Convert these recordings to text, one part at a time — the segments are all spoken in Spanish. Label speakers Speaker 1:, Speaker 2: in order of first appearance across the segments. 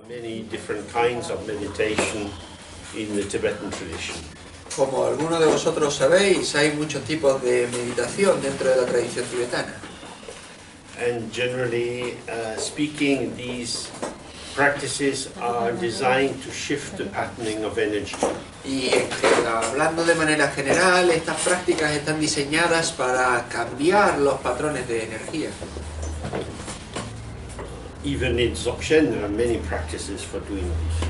Speaker 1: Many different kinds of meditation in the Tibetan tradition.
Speaker 2: Como algunos de vosotros sabéis, hay muchos tipos de meditación dentro de la tradición tibetana.
Speaker 1: And generally speaking, these practices are designed to shift the patterning of energy.
Speaker 2: Y hablando de manera general, estas prácticas están diseñadas para cambiar los patrones de energía.
Speaker 1: Even in Dzogchen, there are many practices for doing this.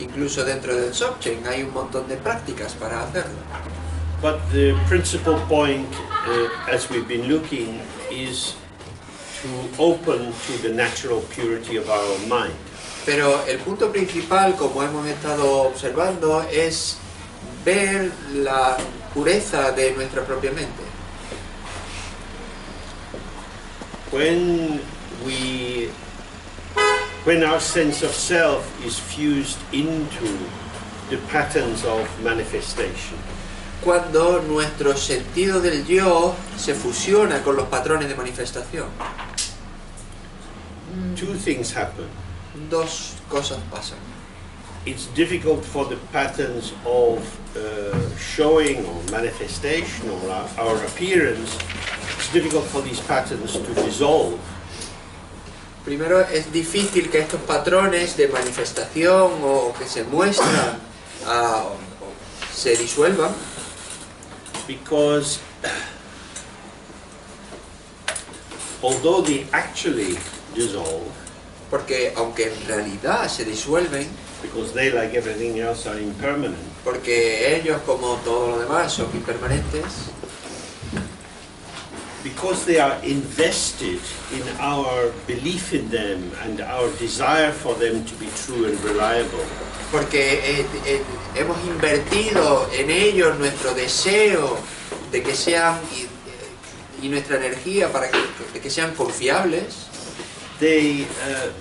Speaker 2: Incluso dentro del Dzogchen hay un montón de prácticas para hacerlo.
Speaker 1: But the principal point, as we've been looking, is to open to the natural purity of our mind.
Speaker 2: Pero el punto principal, como hemos estado observando, es ver la pureza de nuestra propia mente.
Speaker 1: When our sense of self is fused into the patterns of manifestation,
Speaker 2: Cuando nuestro sentido del yo se fusiona con los patrones de manifestación,
Speaker 1: two things happen.
Speaker 2: dos cosas pasan.
Speaker 1: It's difficult for the patterns of showing or manifestation or our appearance, it's difficult for these patterns to dissolve.
Speaker 2: Primero, es difícil que estos patrones de manifestación o que se muestran se disuelvan,
Speaker 1: Because although they actually dissolve,
Speaker 2: porque aunque en realidad se disuelven,
Speaker 1: because they, like everything else, are impermanent,
Speaker 2: porque ellos, como todo lo demás, son impermanentes,
Speaker 1: because they are invested in our belief in them and our desire for them to be true and reliable,
Speaker 2: porque hemos invertido en ellos nuestro deseo de que sean y nuestra energía para de que sean confiables,
Speaker 1: they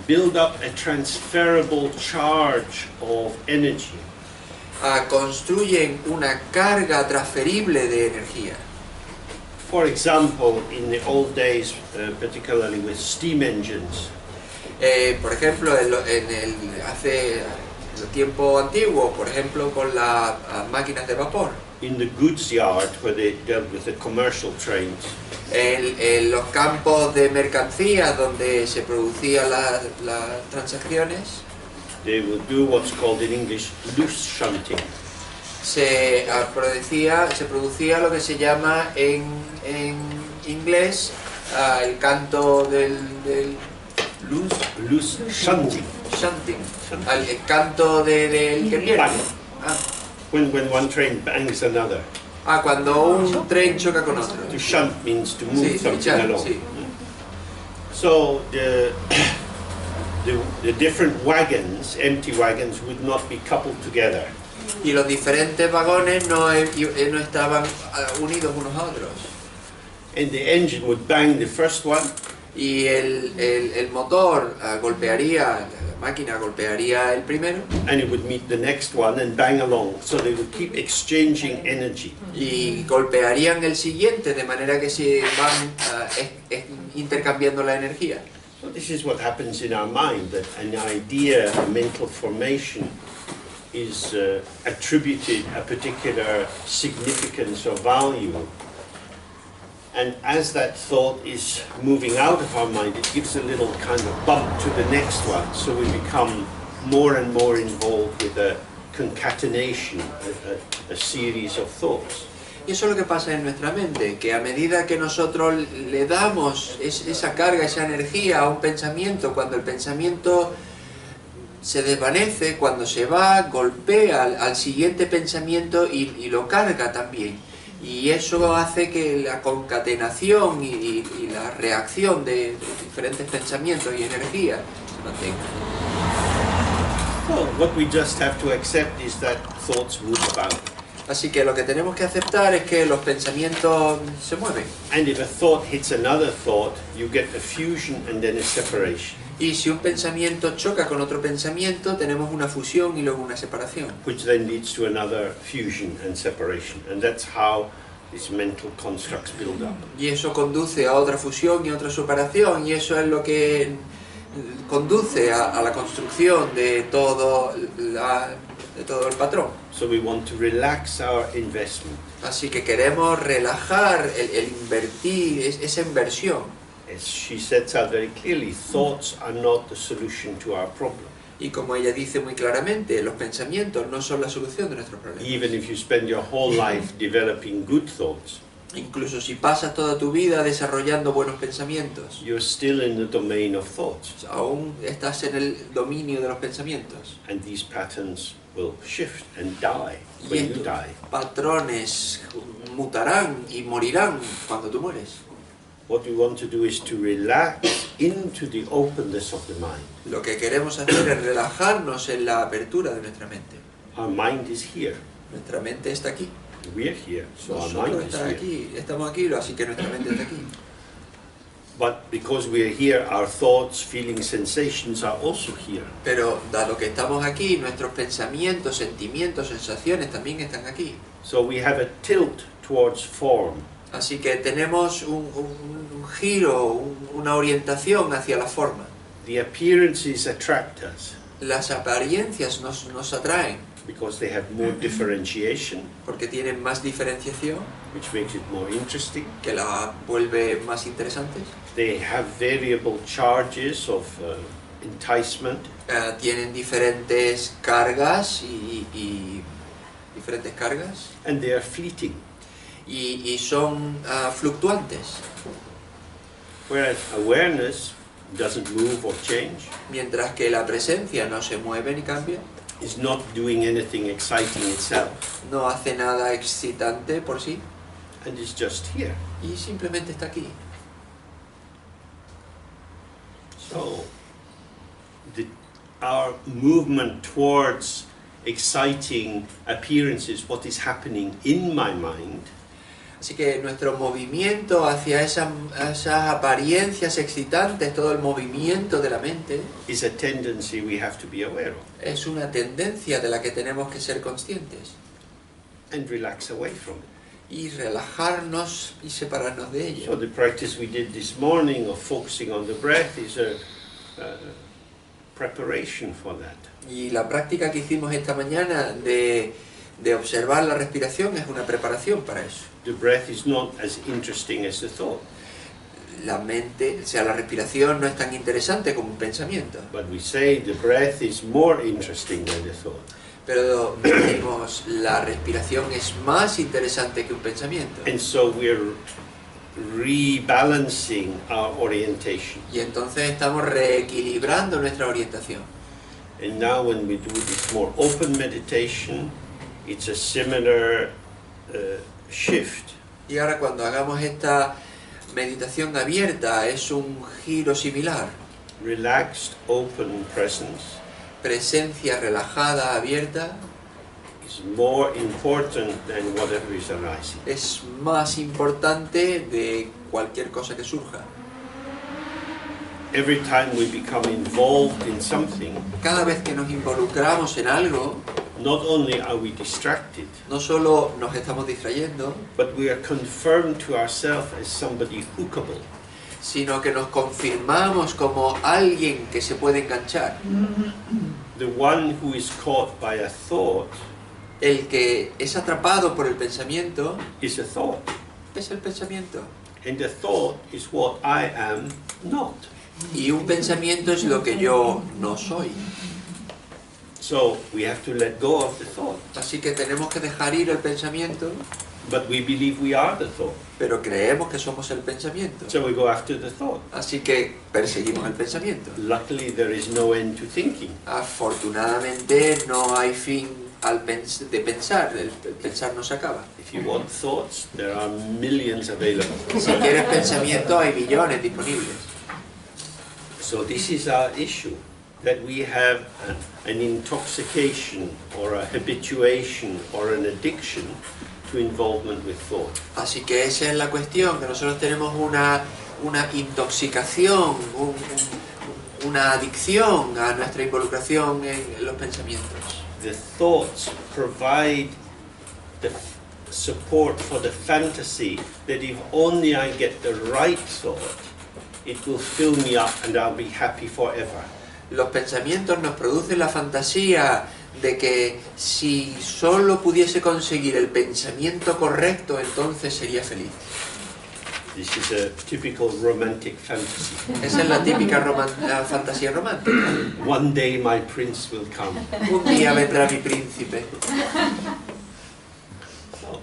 Speaker 1: build up a transferable charge of energy.
Speaker 2: Construyen una carga transferible de energía.
Speaker 1: For example, in the old days, particularly with steam engines,
Speaker 2: Por ejemplo, hace el tiempo antiguo, por ejemplo, con las máquinas de vapor.
Speaker 1: in the goods yard where they dealt with the commercial trains,
Speaker 2: En los campos de mercancías donde se producían las transacciones,
Speaker 1: they would do what's called in English loose shunting.
Speaker 2: se producía lo que se llama en inglés el canto del
Speaker 1: Loose shunting.
Speaker 2: shunting, el canto del que pierde.
Speaker 1: Bang. When one train bangs another.
Speaker 2: Cuando un tren choca con otro.
Speaker 1: To shunt means to move
Speaker 2: Sí,
Speaker 1: something
Speaker 2: pichar,
Speaker 1: along.
Speaker 2: sí.
Speaker 1: So the different wagons, empty wagons, would not be coupled together.
Speaker 2: Y los diferentes vagones no estaban unidos unos a otros.
Speaker 1: And the engine would bang the first one,
Speaker 2: Y el motor golpearía, la máquina golpearía el primero
Speaker 1: and it would meet the next one and bang along. So they would keep exchanging energy.
Speaker 2: y golpearían el siguiente, de manera que se van intercambiando la energía.
Speaker 1: So this is what happens in our mind, that an idea, a mental formation, is attributed a particular significance or value. And as that thought is moving out of our mind, it gives a little kind of bump to the next one. So we become more and more involved with a concatenation, a series of thoughts.
Speaker 2: Y eso es lo que pasa en nuestra mente, que a medida que nosotros le damos esa carga, esa energía a un pensamiento, cuando el pensamiento se desvanece, cuando se va, golpea al siguiente pensamiento y lo carga también. Y eso hace que la concatenación y la reacción de diferentes pensamientos y energía se mantenga.
Speaker 1: Well, what we just have to accept is that thoughts move about.
Speaker 2: Así que lo que tenemos que aceptar es que los pensamientos se mueven.
Speaker 1: And if a thought hits another thought, you get a fusion and then a separation,
Speaker 2: Y si un pensamiento choca con otro pensamiento, tenemos una fusión y luego una separación.
Speaker 1: which then leads to another fusion and separation. And that's how these mental constructs build up.
Speaker 2: Y eso conduce a otra fusión y otra separación, y eso es lo que conduce a la construcción de todo, de todo el patrón.
Speaker 1: So we want to relax our investment.
Speaker 2: Así que queremos relajar el invertir, esa inversión.
Speaker 1: As she sets out very clearly, thoughts are not the solution to our problem.
Speaker 2: Y como ella dice muy claramente, los pensamientos no son la solución de nuestros problemas.
Speaker 1: Even if you spend your whole life developing good thoughts,
Speaker 2: Incluso si pasas toda tu vida desarrollando buenos pensamientos,
Speaker 1: you're still in the domain of thoughts.
Speaker 2: aún estás en el dominio de los pensamientos.
Speaker 1: And these patterns will shift and die
Speaker 2: Y
Speaker 1: when you
Speaker 2: estos
Speaker 1: die.
Speaker 2: patrones mutarán y morirán cuando tú mueres.
Speaker 1: What we want to do is to relax into the openness of the mind.
Speaker 2: Lo que queremos hacer es relajarnos en la apertura de nuestra mente.
Speaker 1: Our mind is here.
Speaker 2: Nuestra mente está aquí.
Speaker 1: We're here, so our
Speaker 2: Nosotros
Speaker 1: mind is here.
Speaker 2: estamos aquí, así que nuestra mente está aquí.
Speaker 1: But because we're here, our thoughts, feelings, sensations are also here.
Speaker 2: Pero dado que estamos aquí, nuestros pensamientos, sentimientos, sensaciones también están aquí.
Speaker 1: So we have a tilt towards form.
Speaker 2: Así que tenemos un giro, una orientación hacia la forma.
Speaker 1: The appearances attract us
Speaker 2: Las apariencias nos atraen
Speaker 1: because they have more differentiation,
Speaker 2: porque tienen más diferenciación,
Speaker 1: which makes it more interesting.
Speaker 2: que la vuelve más interesantes.
Speaker 1: They have variable charges of enticement,
Speaker 2: Tienen diferentes cargas y diferentes cargas
Speaker 1: and they are fleeting.
Speaker 2: y son fluctuantes.
Speaker 1: Whereas awareness doesn't move or change,
Speaker 2: Mientras que la presencia no se mueve ni cambia,
Speaker 1: is not doing anything exciting itself,
Speaker 2: no hace nada excitante por sí
Speaker 1: and is just here.
Speaker 2: y simplemente está aquí.
Speaker 1: So, our movement towards exciting appearances, what is happening in my mind,
Speaker 2: Así que nuestro movimiento hacia esas apariencias excitantes, todo el movimiento de la mente,
Speaker 1: is a tendency we have to be aware of
Speaker 2: es una tendencia de la que tenemos que ser conscientes
Speaker 1: and relax away from it.
Speaker 2: y relajarnos y separarnos de
Speaker 1: So
Speaker 2: ello.
Speaker 1: the practice we did this morning of focusing on the breath is a preparation for that.
Speaker 2: Y la práctica que hicimos esta mañana de observar la respiración es una preparación para eso.
Speaker 1: The breath is not as interesting as the thought,
Speaker 2: La mente, o sea, la respiración no es tan interesante como un pensamiento,
Speaker 1: but we say the breath is more interesting than the thought.
Speaker 2: pero decimos la respiración es más interesante que un pensamiento.
Speaker 1: And so we're rebalancing our orientation.
Speaker 2: Y entonces estamos reequilibrando nuestra orientación.
Speaker 1: And now when we do this more open meditation, it's a similar shift.
Speaker 2: Y ahora cuando hagamos esta meditación abierta es un giro similar.
Speaker 1: Relaxed, open presence
Speaker 2: Presencia relajada, abierta,
Speaker 1: is more important than whatever is arising.
Speaker 2: es más importante de cualquier cosa que surja.
Speaker 1: Every time we become involved in something,
Speaker 2: Cada vez que nos involucramos en algo,
Speaker 1: not only are we distracted,
Speaker 2: no solo nos estamos distrayendo,
Speaker 1: but we are confirmed to ourselves as somebody hookable.
Speaker 2: sino que nos confirmamos como alguien que se puede enganchar.
Speaker 1: The one who is caught by a thought
Speaker 2: El que es atrapado por el pensamiento
Speaker 1: is a thought,
Speaker 2: es el pensamiento.
Speaker 1: and the thought is what I am not.
Speaker 2: Y un pensamiento es lo que yo no soy.
Speaker 1: So we have to let go of the thought,
Speaker 2: Así que tenemos que dejar ir el pensamiento,
Speaker 1: but we believe we are the thought.
Speaker 2: pero creemos que somos el pensamiento.
Speaker 1: So we go after the thought.
Speaker 2: Así que perseguimos el pensamiento.
Speaker 1: Luckily, there is no end to thinking.
Speaker 2: Afortunadamente no hay fin de pensar, el pensar no se acaba.
Speaker 1: If you want thoughts, there are millions available.
Speaker 2: Si quieres pensamiento hay millones disponibles.
Speaker 1: So this is our issue, that we have an intoxication or a habituation or an addiction to involvement with thought.
Speaker 2: Así que esa es la cuestión, que nosotros tenemos una intoxicación, una adicción a nuestra involucración en los pensamientos.
Speaker 1: The thoughts provide the support for the fantasy that if only I get the right thought, it will fill me up and I'll be happy forever.
Speaker 2: Los pensamientos nos producen la fantasía de que si solo pudiese conseguir el pensamiento correcto, entonces sería feliz.
Speaker 1: This is a typical romantic fantasy.
Speaker 2: Esa es la típica la fantasía romántica.
Speaker 1: One day my prince will come.
Speaker 2: Un día vendrá mi príncipe.
Speaker 1: So,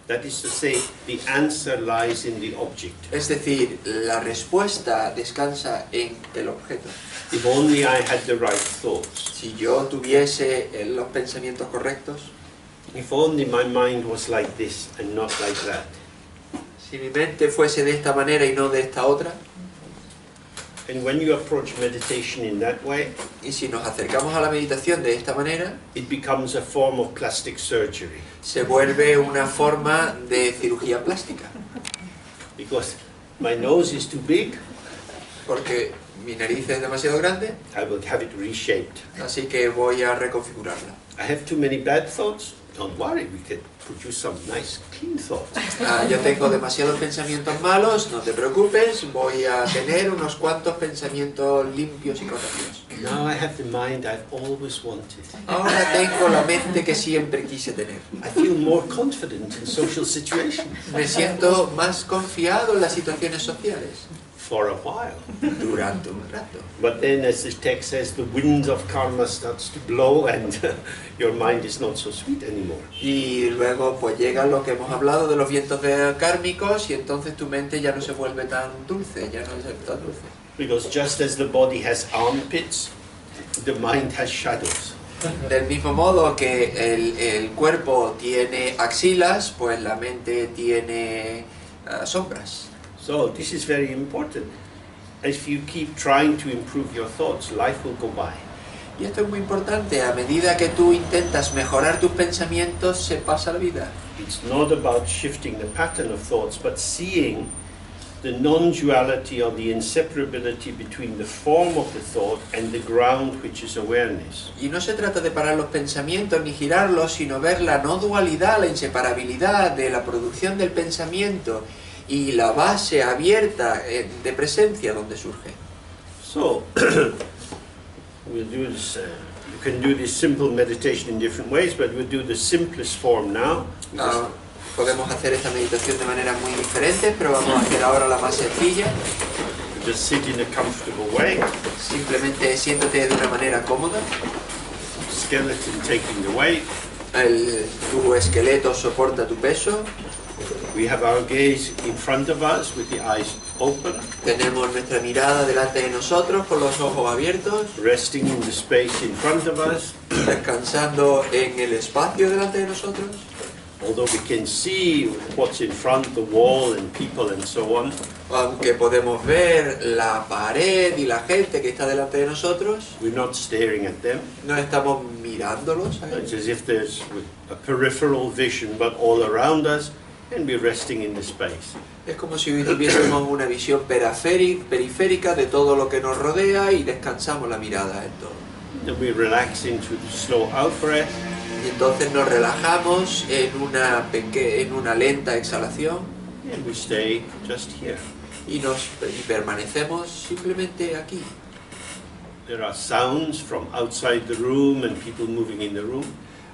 Speaker 1: that is to say, the answer lies in the object.
Speaker 2: Es decir, la respuesta descansa en el objeto.
Speaker 1: If only I had the right thoughts.
Speaker 2: Si yo tuviese los pensamientos correctos,
Speaker 1: If only my mind was like this and not like that.
Speaker 2: si mi mente fuese de esta manera y no de esta otra,
Speaker 1: And when you approach meditation in that way,
Speaker 2: y si nos acercamos a la meditación de esta manera,
Speaker 1: it becomes a form of plastic surgery.
Speaker 2: se vuelve una forma de cirugía plástica.
Speaker 1: Because my nose is too big,
Speaker 2: Porque mi nariz es demasiado grande,
Speaker 1: I will have it reshaped.
Speaker 2: así que voy a reconfigurarla.
Speaker 1: I have too many bad thoughts, don't worry, we can produce some nice clean thoughts.
Speaker 2: Yo tengo demasiados pensamientos malos, no te preocupes, voy a tener unos cuantos pensamientos limpios y correctos.
Speaker 1: Now I have the mind I've always wanted.
Speaker 2: Ahora tengo la mente que siempre quise tener.
Speaker 1: I feel more confident in social situations.
Speaker 2: Me siento más confiado en las situaciones sociales
Speaker 1: For a while.
Speaker 2: durante un rato.
Speaker 1: But then, as the text says, the wind of karma starts to blow and your mind is not so sweet anymore.
Speaker 2: Y luego pues llega lo que hemos hablado de los vientos kármicos y entonces tu mente ya no se vuelve tan dulce, ya no es tan dulce.
Speaker 1: Because just as the body has armpits, the mind has shadows.
Speaker 2: Del mismo modo que el cuerpo tiene axilas, pues la mente tiene sombras.
Speaker 1: So this is very important. If you keep trying to improve your thoughts, life will go by.
Speaker 2: Y esto es muy importante, a medida que tú intentas mejorar tus pensamientos, se pasa la vida.
Speaker 1: It's not about shifting the pattern of thoughts, but seeing the non-duality or the inseparability between the form of the thought and the ground, which is awareness.
Speaker 2: Y no se trata de parar los pensamientos ni girarlos, sino ver la no dualidad, la inseparabilidad de la producción del pensamiento y la base abierta de presencia donde surge.
Speaker 1: So, we'll do this, you can do this simple meditation in different ways, but we'll do the simplest form now.
Speaker 2: Podemos hacer esta meditación de manera muy diferente, pero vamos a hacer ahora la más sencilla.
Speaker 1: Just sit in a comfortable way,
Speaker 2: Simplemente siéntate de una manera cómoda.
Speaker 1: skeleton taking the weight.
Speaker 2: Tu esqueleto soporta tu peso.
Speaker 1: We have our gaze in front of us with the eyes open,
Speaker 2: Tenemos nuestra mirada delante de nosotros con los ojos abiertos,
Speaker 1: resting in the space in front of us.
Speaker 2: descansando en el espacio delante de nosotros.
Speaker 1: Although we can see what's in front, the wall and people and so on,
Speaker 2: Aunque podemos ver la pared y la gente que está delante de nosotros,
Speaker 1: we're not staring at them.
Speaker 2: no estamos mirándolos a
Speaker 1: It's
Speaker 2: ellos.
Speaker 1: as if there's a peripheral vision, but all around us, and we're resting in the space.
Speaker 2: Es como si tuviésemos una visión periférica de todo lo que nos rodea y descansamos la mirada en todo.
Speaker 1: Then we relax into the slow out-breath,
Speaker 2: Y entonces nos relajamos en una lenta exhalación
Speaker 1: and we stay just here.
Speaker 2: y permanecemos simplemente aquí.
Speaker 1: There are sounds from outside the room and people moving in the room.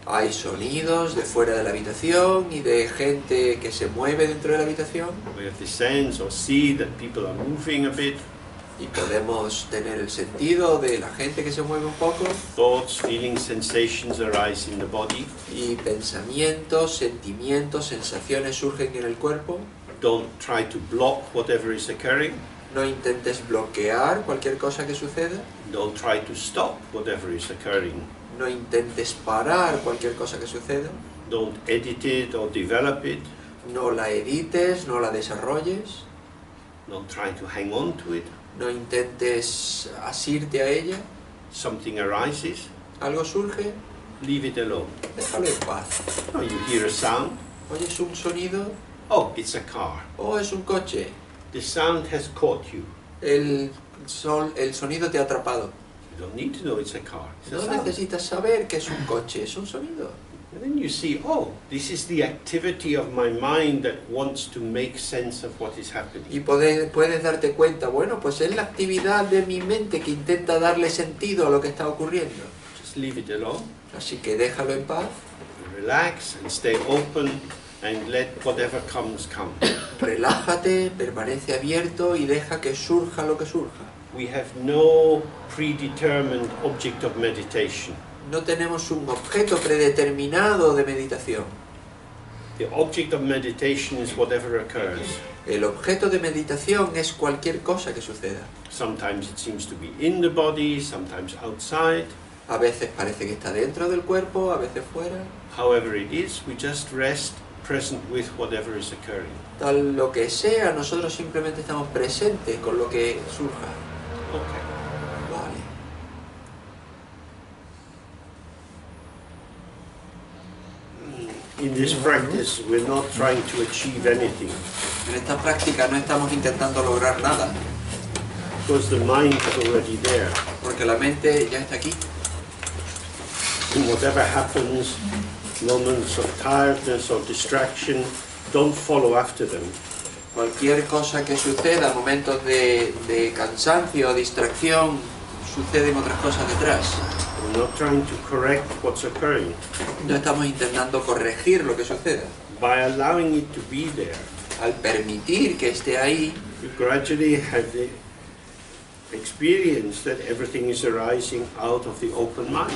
Speaker 2: Hay sonidos de fuera de la habitación y de gente que se mueve dentro de la habitación
Speaker 1: We have the sense or see that people are moving a bit.
Speaker 2: y podemos tener el sentido de la gente que se mueve un poco
Speaker 1: Thoughts, feelings, sensations arise in the body.
Speaker 2: y pensamientos, sentimientos, sensaciones surgen en el cuerpo.
Speaker 1: Don't try to block whatever is occurring.
Speaker 2: No intentes bloquear cualquier cosa que suceda.
Speaker 1: Don't try to stop whatever is occurring.
Speaker 2: No intentes parar cualquier cosa que suceda.
Speaker 1: Don't edit it or develop it.
Speaker 2: No la edites, no la desarrolles.
Speaker 1: Don't try to hang on to it.
Speaker 2: No intentes asirte a ella.
Speaker 1: Something arises,
Speaker 2: Algo surge,
Speaker 1: leave it alone.
Speaker 2: déjalo en paz.
Speaker 1: Oh, you hear a sound.
Speaker 2: Oyes un sonido,
Speaker 1: Oh, it's a car.
Speaker 2: oh, es un coche.
Speaker 1: The sound has caught you.
Speaker 2: El sonido te ha atrapado.
Speaker 1: You don't need to know it's a car. It's a
Speaker 2: No
Speaker 1: sound.
Speaker 2: necesitas saber que es un coche, es un sonido.
Speaker 1: And then you see, oh, This is the activity of my mind that wants to make sense of what is happening.
Speaker 2: Y puedes darte cuenta, bueno, pues es la actividad de mi mente que intenta darle sentido a lo que está ocurriendo.
Speaker 1: Just leave it alone,
Speaker 2: Así que déjalo en paz,
Speaker 1: relax and stay open and let whatever comes come.
Speaker 2: relájate, permanece abierto y deja que surja lo que surja.
Speaker 1: We have no predetermined object of meditation.
Speaker 2: No tenemos un objeto predeterminado de meditación.
Speaker 1: The object of meditation is whatever occurs.
Speaker 2: El objeto de meditación es cualquier cosa que suceda.
Speaker 1: Sometimes it seems to be in the body, sometimes outside.
Speaker 2: A veces parece que está dentro del cuerpo, a veces fuera.
Speaker 1: However it is, we just rest present with whatever is occurring.
Speaker 2: Tal lo que sea, nosotros simplemente estamos presentes con lo que surja.
Speaker 1: Okay.
Speaker 2: Vale.
Speaker 1: In this practice, we're not trying to achieve anything,
Speaker 2: En esta práctica no estamos intentando lograr nada,
Speaker 1: because the mind is already there.
Speaker 2: porque la mente ya está aquí.
Speaker 1: And whatever happens, moments of tiredness or distraction, don't follow after them.
Speaker 2: Cualquier cosa que suceda, momentos de cansancio o distracción, suceden otras cosas detrás.
Speaker 1: We're not trying to correct what's occurring.
Speaker 2: No estamos intentando corregir lo que suceda.
Speaker 1: By allowing it to be there,
Speaker 2: Al permitir que esté ahí,
Speaker 1: you gradually have the experience that everything is arising out of the open mind.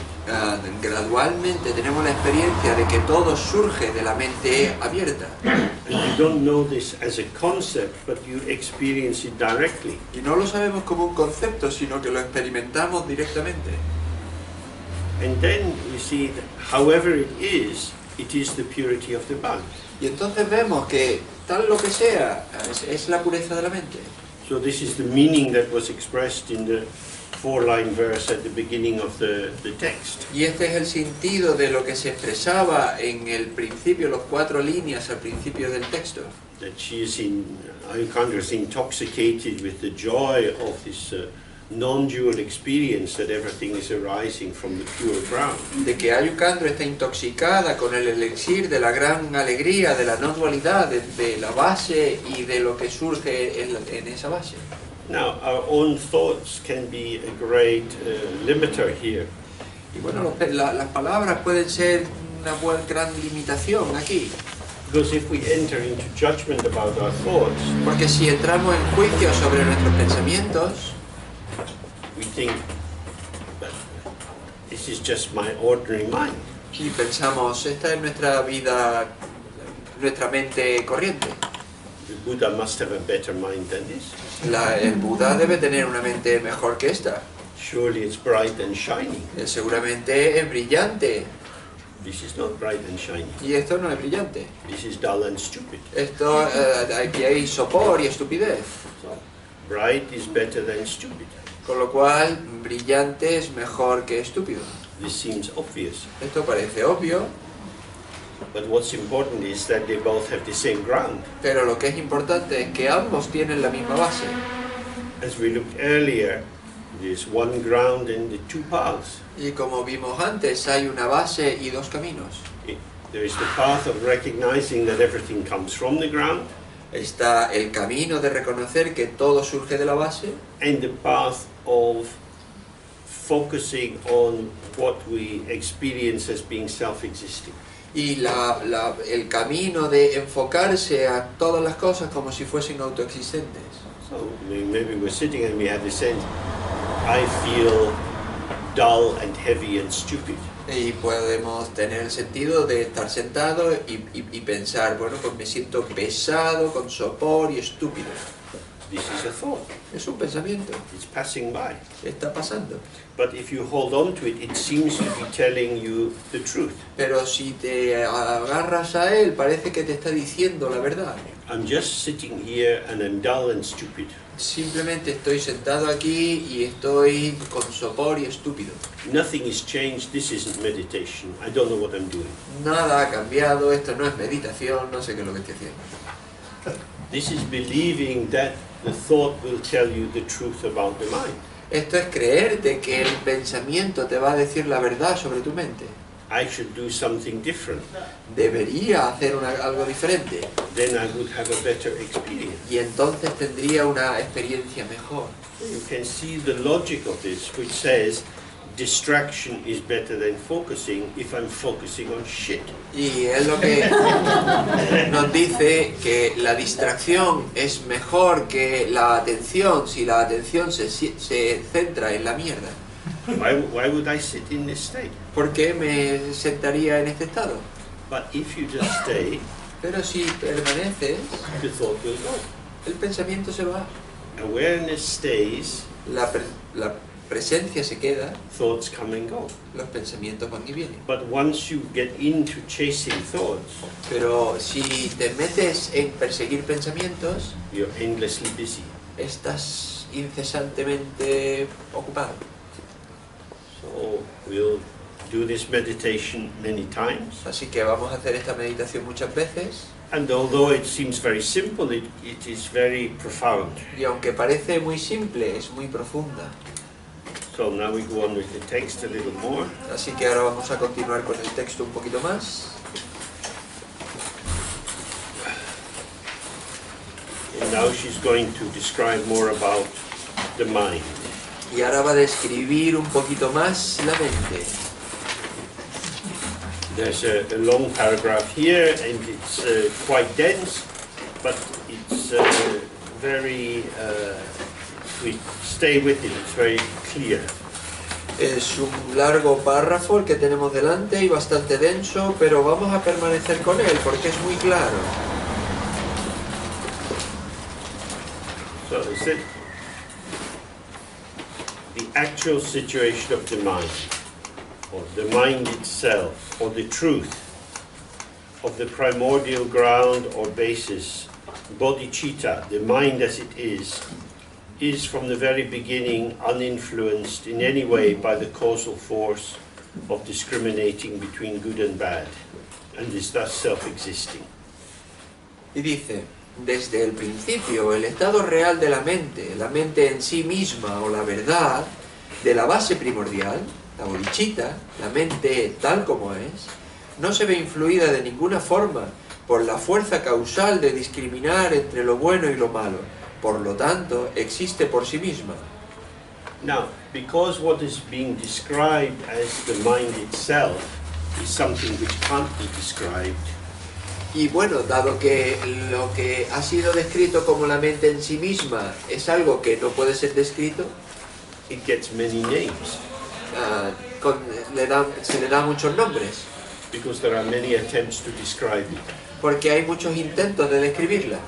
Speaker 2: gradualmente tenemos la experiencia de que todo surge de la mente abierta.
Speaker 1: And you don't know this as a concept, but you experience it directly.
Speaker 2: Y no lo sabemos como un concepto, sino que lo experimentamos directamente.
Speaker 1: And then we see that however it is the purity of the mind.
Speaker 2: Y entonces vemos que tal lo que sea, es la pureza de la mente.
Speaker 1: So this is the meaning that was expressed in the 4-line verse at the beginning of the text.
Speaker 2: Y este es el sentido de lo que se expresaba en el principio, los 4 líneas al principio del texto.
Speaker 1: That she is Alejandra is intoxicated with the joy of this non-dual experience that everything is arising from the pure ground.
Speaker 2: De que Ayukandra está intoxicada con el elixir de la gran alegría, de la no dualidad, de la base y de lo que surge en esa base.
Speaker 1: Now, our own thoughts can be a great limiter here.
Speaker 2: Y bueno, las palabras pueden ser una gran limitación aquí.
Speaker 1: Because if we enter into judgment about our thoughts,
Speaker 2: Porque si entramos en juicio sobre nuestros pensamientos,
Speaker 1: we think that this is just my ordinary mind.
Speaker 2: y pensamos, esta es nuestra vida, nuestra mente corriente.
Speaker 1: The Buddha must have a better mind than this.
Speaker 2: El Buda debe tener una mente mejor que esta.
Speaker 1: Surely it's bright and shiny.
Speaker 2: Seguramente es brillante.
Speaker 1: This is not bright and shiny.
Speaker 2: Y esto no es brillante.
Speaker 1: This is dull and stupid.
Speaker 2: Esto, aquí hay sopor y estupidez.
Speaker 1: So, bright is better than stupid.
Speaker 2: Con lo cual, brillante es mejor que estúpido.
Speaker 1: This seems obvious.
Speaker 2: Esto parece obvio,
Speaker 1: But what's important is that they both have the same ground.
Speaker 2: pero lo que es importante es que ambos tienen la misma base.
Speaker 1: As we looked earlier, there's one ground and the 2 paths.
Speaker 2: Y como vimos antes, hay una base y 2 caminos.
Speaker 1: There is the path of recognizing that everything comes from the ground,
Speaker 2: Está el camino de reconocer que todo surge de la base,
Speaker 1: and the path of focusing on what we experience as being self-existing.
Speaker 2: y el camino de enfocarse a todas las cosas como si fuesen autoexistentes.
Speaker 1: So maybe we're sitting and we have the sense, I feel dull and heavy and stupid.
Speaker 2: Y podemos tener el sentido de estar sentado y pensar, bueno, pues me siento pesado, con sopor y estúpido.
Speaker 1: This is a thought.
Speaker 2: Es un pensamiento,
Speaker 1: It's passing by.
Speaker 2: está pasando.
Speaker 1: But if you hold on to it, it seems to be telling you the truth.
Speaker 2: Pero si te agarras a él, parece que te está diciendo la verdad.
Speaker 1: I'm just sitting here and I'm dull and stupid.
Speaker 2: Simplemente estoy sentado aquí y estoy con sopor y estúpido.
Speaker 1: Nothing is changed. This isn't meditation. I don't know what I'm doing.
Speaker 2: Nada ha cambiado, esto no es meditación, no sé qué es lo que estoy haciendo.
Speaker 1: This is believing that the thought will tell you the truth about the mind.
Speaker 2: Esto es creerte que el pensamiento te va a decir la verdad sobre tu mente.
Speaker 1: I should do something different.
Speaker 2: Debería hacer algo diferente.
Speaker 1: Then I would have a better experience.
Speaker 2: Y entonces tendría una experiencia mejor.
Speaker 1: You can see the logic of this, which says distraction is better than focusing if I'm focusing on shit.
Speaker 2: Y es lo que nos dice que la distracción es mejor que la atención si la atención se centra en la mierda.
Speaker 1: Why would I sit in this state?
Speaker 2: ¿Por qué me sentaría en este estado?
Speaker 1: But if you just stay,
Speaker 2: Pero si permaneces,
Speaker 1: the thought will go.
Speaker 2: el pensamiento se va.
Speaker 1: Awareness stays,
Speaker 2: La presencia se queda,
Speaker 1: thoughts come and go.
Speaker 2: los pensamientos van y vienen.
Speaker 1: But once you get into chasing thoughts,
Speaker 2: Pero si te metes en perseguir pensamientos,
Speaker 1: you're endlessly busy.
Speaker 2: estás incesantemente ocupado.
Speaker 1: So we'll do this meditation many times.
Speaker 2: Así que vamos a hacer esta meditación muchas veces.
Speaker 1: And although it seems very simple, it is very profound.
Speaker 2: Y aunque parece muy simple, es muy profunda.
Speaker 1: So now we go on with the text a little more.
Speaker 2: Así que ahora vamos a continuar con el texto un poquito más.
Speaker 1: And now she's going to describe more about the mind.
Speaker 2: Y ahora va a describir un poquito más la mente.
Speaker 1: There's a long paragraph here, and it's quite dense, but it's very, we stay with it, it's very clear.
Speaker 2: Es un largo párrafo el que tenemos delante y bastante denso, pero vamos a permanecer con él porque es muy claro.
Speaker 1: So is it the actual situation of the mind, or the mind itself, or the truth of the primordial ground or basis, bodhicitta, the mind as it is from the very beginning uninfluenced in any way by the causal force of discriminating between good and bad, and is thus self-existing.
Speaker 2: Y dice, desde el principio, el estado real de la mente en sí misma o la verdad, de la base primordial, la bodhicitta, la mente tal como es, no se ve influida de ninguna forma por la fuerza causal de discriminar entre lo bueno y lo malo. Por lo tanto, existe por sí misma.
Speaker 1: Now, because what is being described as the mind itself is something which can't be described,
Speaker 2: Y bueno, dado que lo que ha sido descrito como la mente en sí misma es algo que no puede ser descrito,
Speaker 1: it gets many names,
Speaker 2: se le da muchos nombres,
Speaker 1: because there are many attempts to describe it.
Speaker 2: porque hay muchos intentos de describirla.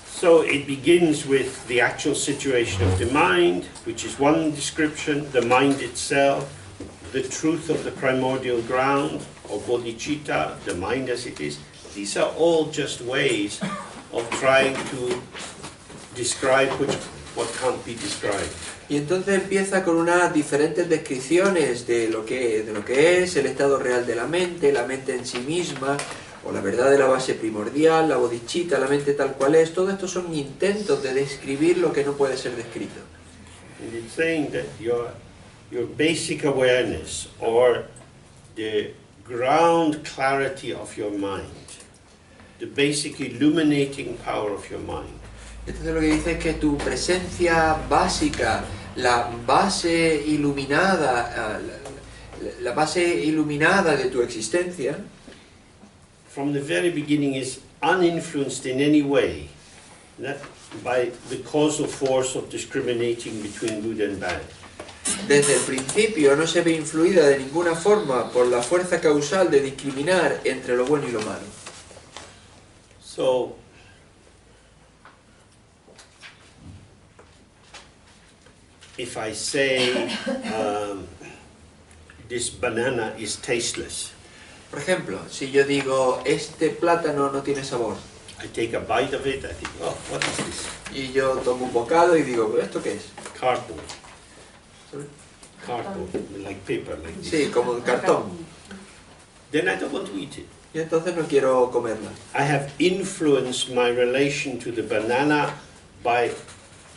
Speaker 1: So it begins with the actual situation of the mind, which is one description, the mind itself, the truth of the primordial ground, or bodhicitta, the mind as it is. These are all just ways of trying to describe what can't be described.
Speaker 2: Y entonces empieza con unas diferentes descripciones de lo que es el estado real de la mente en sí misma, o la verdad de la base primordial, la bodhicitta, la mente tal cual es. Todo esto son intentos de describir lo que no puede ser descrito.
Speaker 1: And it's saying that your basic awareness, or the ground clarity of your mind, the basic illuminating power of your mind,
Speaker 2: Entonces lo que dice es que tu presencia básica, la base iluminada, la base iluminada de tu existencia,
Speaker 1: from the very beginning is uninfluenced in any way by the causal force of discriminating between good and bad.
Speaker 2: desde el principio no se ve influida de ninguna forma por la fuerza causal de discriminar entre lo bueno y lo malo.
Speaker 1: So, if I say this banana is tasteless,
Speaker 2: Por ejemplo, si yo digo, este plátano no tiene sabor,
Speaker 1: I take a bite of it, I think, oh, what is this?
Speaker 2: y yo tomo un bocado y digo, ¿esto qué es?
Speaker 1: Cardboard.
Speaker 2: ¿Sabes?
Speaker 1: Cardboard, like paper, like this.
Speaker 2: Sí, como un cartón.
Speaker 1: then I don't want to eat it.
Speaker 2: y entonces no quiero comerla.
Speaker 1: I have influenced my relation to the banana by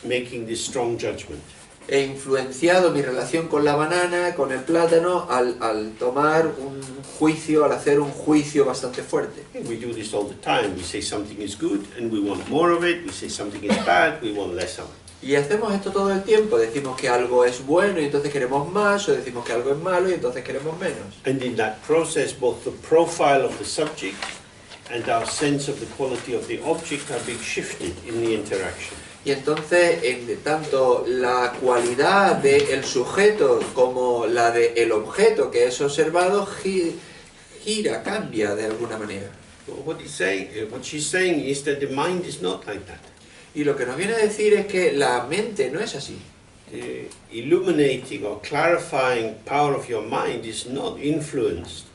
Speaker 1: making this strong judgment.
Speaker 2: He influenciado mi relación con la banana, con el plátano, al tomar un juicio, al hacer un juicio bastante fuerte.
Speaker 1: We do this all the time. We say something is good and we want more of it. We say something is bad, we want less of it.
Speaker 2: Y hacemos esto todo el tiempo, decimos que algo es bueno y entonces queremos más, o decimos que algo es malo y entonces queremos menos.
Speaker 1: And in that process, both the profile of the subject and our sense of the quality of the object are being shifted in the interaction.
Speaker 2: Y entonces, tanto la cualidad del sujeto como la del objeto que es observado gira, cambia de alguna manera.
Speaker 1: So what she's saying is that the mind is not like that.
Speaker 2: Y lo que nos viene a decir es que la mente no es así.
Speaker 1: The illuminating or clarifying power of your mind is not influenced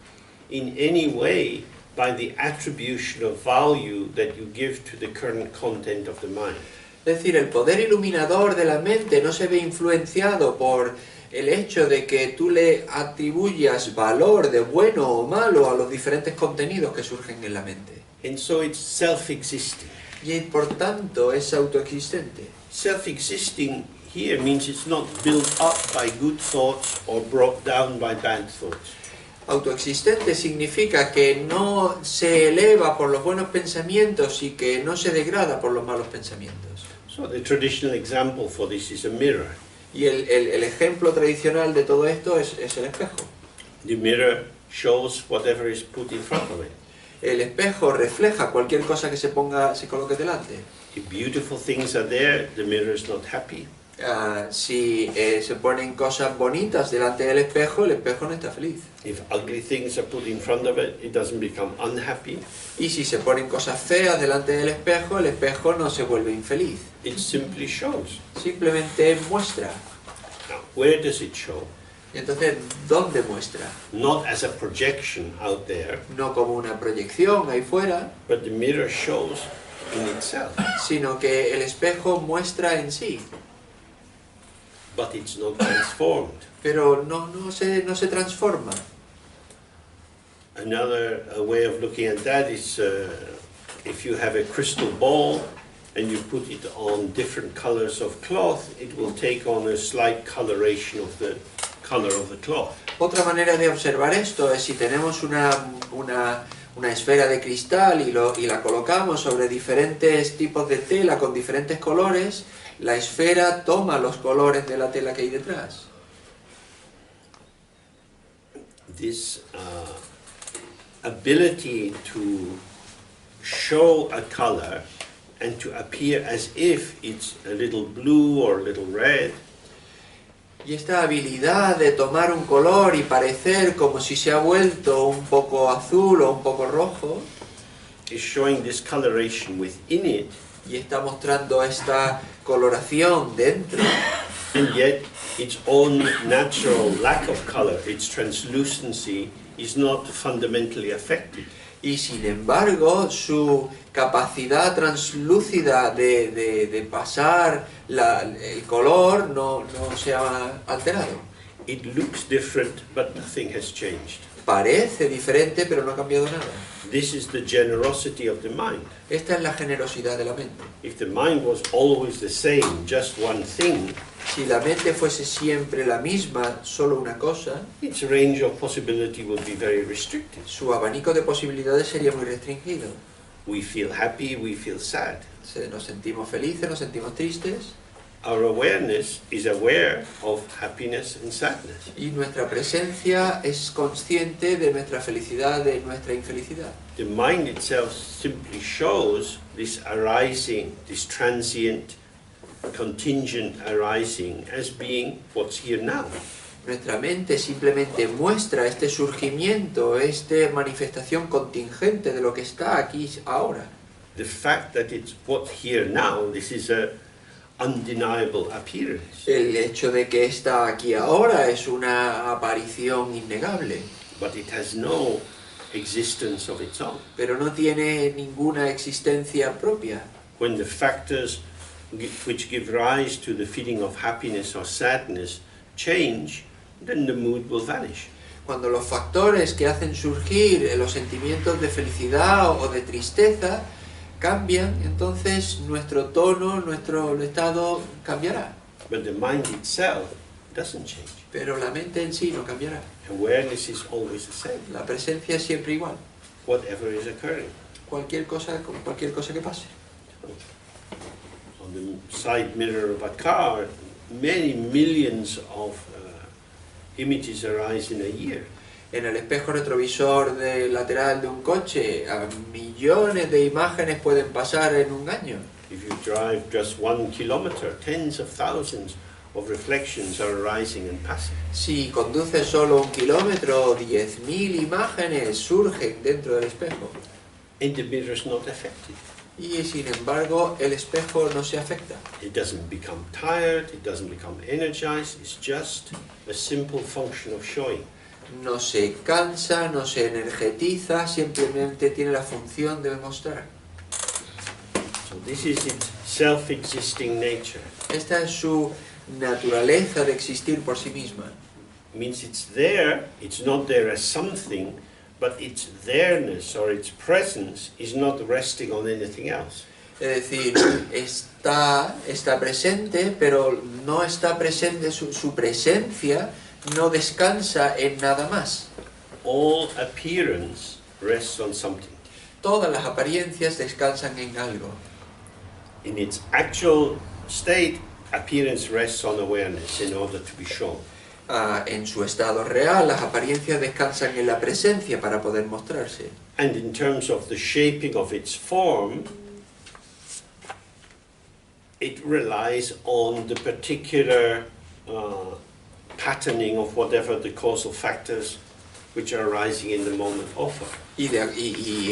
Speaker 1: in any way by the attribution of value that you give to the current content of the mind.
Speaker 2: Es decir, el poder iluminador de la mente no se ve influenciado por el hecho de que tú le atribuyas valor de bueno o malo a los diferentes contenidos que surgen en la mente.
Speaker 1: And so it's self-existing.
Speaker 2: Y por tanto es autoexistente.
Speaker 1: Self-existing here means it's not built up by good thoughts or brought down by bad thoughts.
Speaker 2: Autoexistente significa que no se eleva por los buenos pensamientos y que no se degrada por los malos pensamientos.
Speaker 1: So the traditional example for this is a mirror.
Speaker 2: Y el ejemplo tradicional de todo esto es el espejo.
Speaker 1: The mirror shows whatever is put in front of it.
Speaker 2: El espejo refleja cualquier cosa que se coloque delante.
Speaker 1: If beautiful things are there, the mirror is not happy.
Speaker 2: Si se ponen cosas bonitas delante del espejo, el espejo no está feliz.
Speaker 1: If ugly things are put in front of it, it doesn't become unhappy.
Speaker 2: Y si se ponen cosas feas delante del espejo, el espejo no se vuelve infeliz.
Speaker 1: It simply shows.
Speaker 2: Simplemente muestra.
Speaker 1: Now, where does it show?
Speaker 2: Y entonces, ¿dónde muestra?
Speaker 1: Not as a projection out there,
Speaker 2: No como una proyección ahí fuera,
Speaker 1: but the mirror shows in itself.
Speaker 2: sino que el espejo muestra en sí,
Speaker 1: But it's not transformed.
Speaker 2: pero no se transforma.
Speaker 1: Another way of looking at that is if you have a crystal ball and you put it on different colors of cloth, it will take on a slight coloration of the color of the cloth.
Speaker 2: Otra manera de observar esto es si tenemos una esfera de cristal y la colocamos sobre diferentes tipos de tela con diferentes colores, la esfera toma los colores de la tela que hay detrás.
Speaker 1: This ability to show a color and to appear as if it's a little blue or a little red
Speaker 2: Y esta habilidad de tomar un color y parecer como si se ha vuelto un poco azul o un poco rojo,
Speaker 1: is showing this coloration within it,
Speaker 2: y está mostrando esta coloración dentro,
Speaker 1: and yet its own natural lack of color, its translucency, is not fundamentally affected.
Speaker 2: y sin embargo su capacidad translúcida de pasar el color no se ha alterado.
Speaker 1: It looks different, but nothing has changed.
Speaker 2: Parece diferente, pero no ha cambiado nada.
Speaker 1: This is the generosity of the mind.
Speaker 2: Esta es la generosidad de la mente.
Speaker 1: If the mind was always the same, just one thing,
Speaker 2: Si la mente fuese siempre la misma, solo una cosa,
Speaker 1: its range of possibility would be very restricted.
Speaker 2: su abanico de posibilidades sería muy restringido.
Speaker 1: We feel happy, we feel sad.
Speaker 2: Nos sentimos felices, nos sentimos tristes,
Speaker 1: Our awareness is aware of happiness and sadness.
Speaker 2: y nuestra presencia es consciente de nuestra felicidad, de nuestra infelicidad.
Speaker 1: The mind itself simply shows this arising, this transient, contingent arising as being what's here now.
Speaker 2: Nuestra mente simplemente muestra este surgimiento, esta manifestación contingente de lo que está aquí ahora.
Speaker 1: The fact that it's what's here now, this is a undeniable appearance.
Speaker 2: El hecho de que está aquí ahora es una aparición innegable,
Speaker 1: But it has no existence of its own.
Speaker 2: pero no tiene ninguna existencia propia.
Speaker 1: When the factors which give rise to the feeling of happiness or sadness change, then the mood will vanish.
Speaker 2: Cuando los factores que hacen surgir los sentimientos de felicidad o de tristeza cambian, entonces nuestro tono, nuestro estado cambiará.
Speaker 1: But the mind itself doesn't change.
Speaker 2: Pero la mente en sí no cambiará.
Speaker 1: Awareness is always the same,
Speaker 2: La presencia es siempre igual.
Speaker 1: whatever is occurring.
Speaker 2: Cualquier cosa que pase.
Speaker 1: On the side mirror of a car, many millions of images arise in a year.
Speaker 2: En el espejo retrovisor lateral de un coche, a millones de imágenes pueden pasar en un año.
Speaker 1: If you drive just 1 kilometer, tens of thousands of reflections are arising and passing.
Speaker 2: Si conduces solo 1 kilómetro, 10.000 imágenes surgen dentro del espejo.
Speaker 1: And the mirror is not affected.
Speaker 2: Y sin embargo, el espejo no se afecta.
Speaker 1: It doesn't become tired, it doesn't become energized, it's just a simple function of showing.
Speaker 2: No se cansa, no se energetiza, simplemente tiene la función de mostrar.
Speaker 1: So this is its self-existing nature.
Speaker 2: Esta es su naturaleza de existir por sí misma.
Speaker 1: It means it's not there as something, but its there-ness or its presence is not resting on anything else.
Speaker 2: Es decir, está presente, pero no está presente, su presencia no descansa en nada más.
Speaker 1: All appearance rests on something.
Speaker 2: Todas las apariencias descansan en algo.
Speaker 1: In its actual state, appearance rests on awareness in order to be shown.
Speaker 2: En su estado real, las apariencias descansan en la presencia para poder mostrarse.
Speaker 1: And in terms of the shaping of its form, it relies on the particular patterning of whatever the causal factors which are arising in the moment offer.
Speaker 2: Y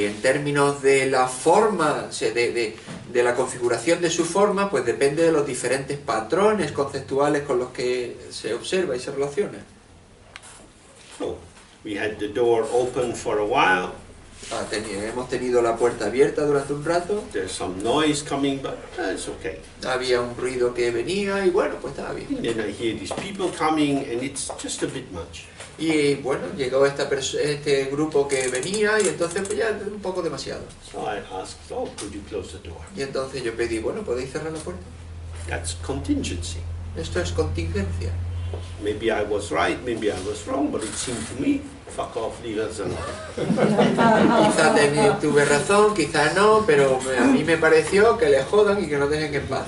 Speaker 2: en términos de la forma, de la configuración de su forma, pues depende de los diferentes patrones conceptuales con los que se observa y se relaciona.
Speaker 1: So, we had the door open for a while,
Speaker 2: Hemos tenido la puerta abierta durante un rato,
Speaker 1: there's some noise coming, but it's okay.
Speaker 2: había un ruido que venía y bueno, pues estaba bien.
Speaker 1: And then I hear these people coming and it's just a bit much.
Speaker 2: Y bueno, llegó este grupo que venía y entonces pues ya un poco demasiado.
Speaker 1: So I asked, oh, could you close the door?
Speaker 2: Y entonces yo pedí, bueno, ¿podéis cerrar la puerta?
Speaker 1: That's contingency.
Speaker 2: Esto es contingencia.
Speaker 1: Maybe I was right, maybe I was wrong, but it seemed to me, fuck off, leave us alone.
Speaker 2: Quizá tuve razón, quizá no, pero a mí me pareció que le jodan y que nos dejen en paz.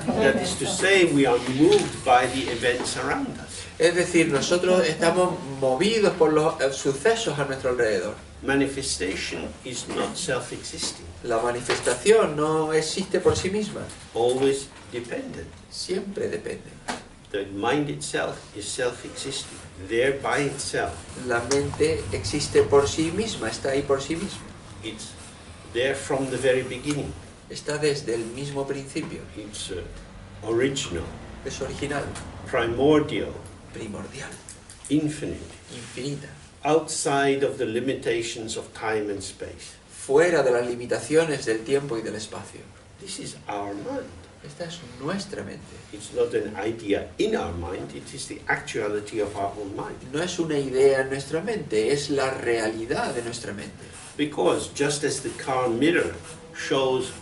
Speaker 1: That is to say, we are moved by the events around us.
Speaker 2: Es decir, nosotros estamos movidos por los sucesos a nuestro alrededor.
Speaker 1: Manifestation is not self-existing,
Speaker 2: La manifestación no existe por sí misma,
Speaker 1: always dependent.
Speaker 2: siempre depende.
Speaker 1: The mind itself is self-existing, there by itself.
Speaker 2: La mente existe por sí misma, está ahí por sí misma.
Speaker 1: It's there from the very beginning.
Speaker 2: Está desde el mismo principio.
Speaker 1: It's original,
Speaker 2: Es original,
Speaker 1: primordial,
Speaker 2: primordial,
Speaker 1: infinite,
Speaker 2: infinita,
Speaker 1: outside of the limitations of time and space.
Speaker 2: fuera de las limitaciones del tiempo y del espacio.
Speaker 1: This is our mind.
Speaker 2: Esta es nuestra mente.
Speaker 1: It's not an idea in our mind, it is the actuality of our own mind.
Speaker 2: No es una idea en nuestra mente, es la realidad de nuestra mente.
Speaker 1: Because just as the car mirror shows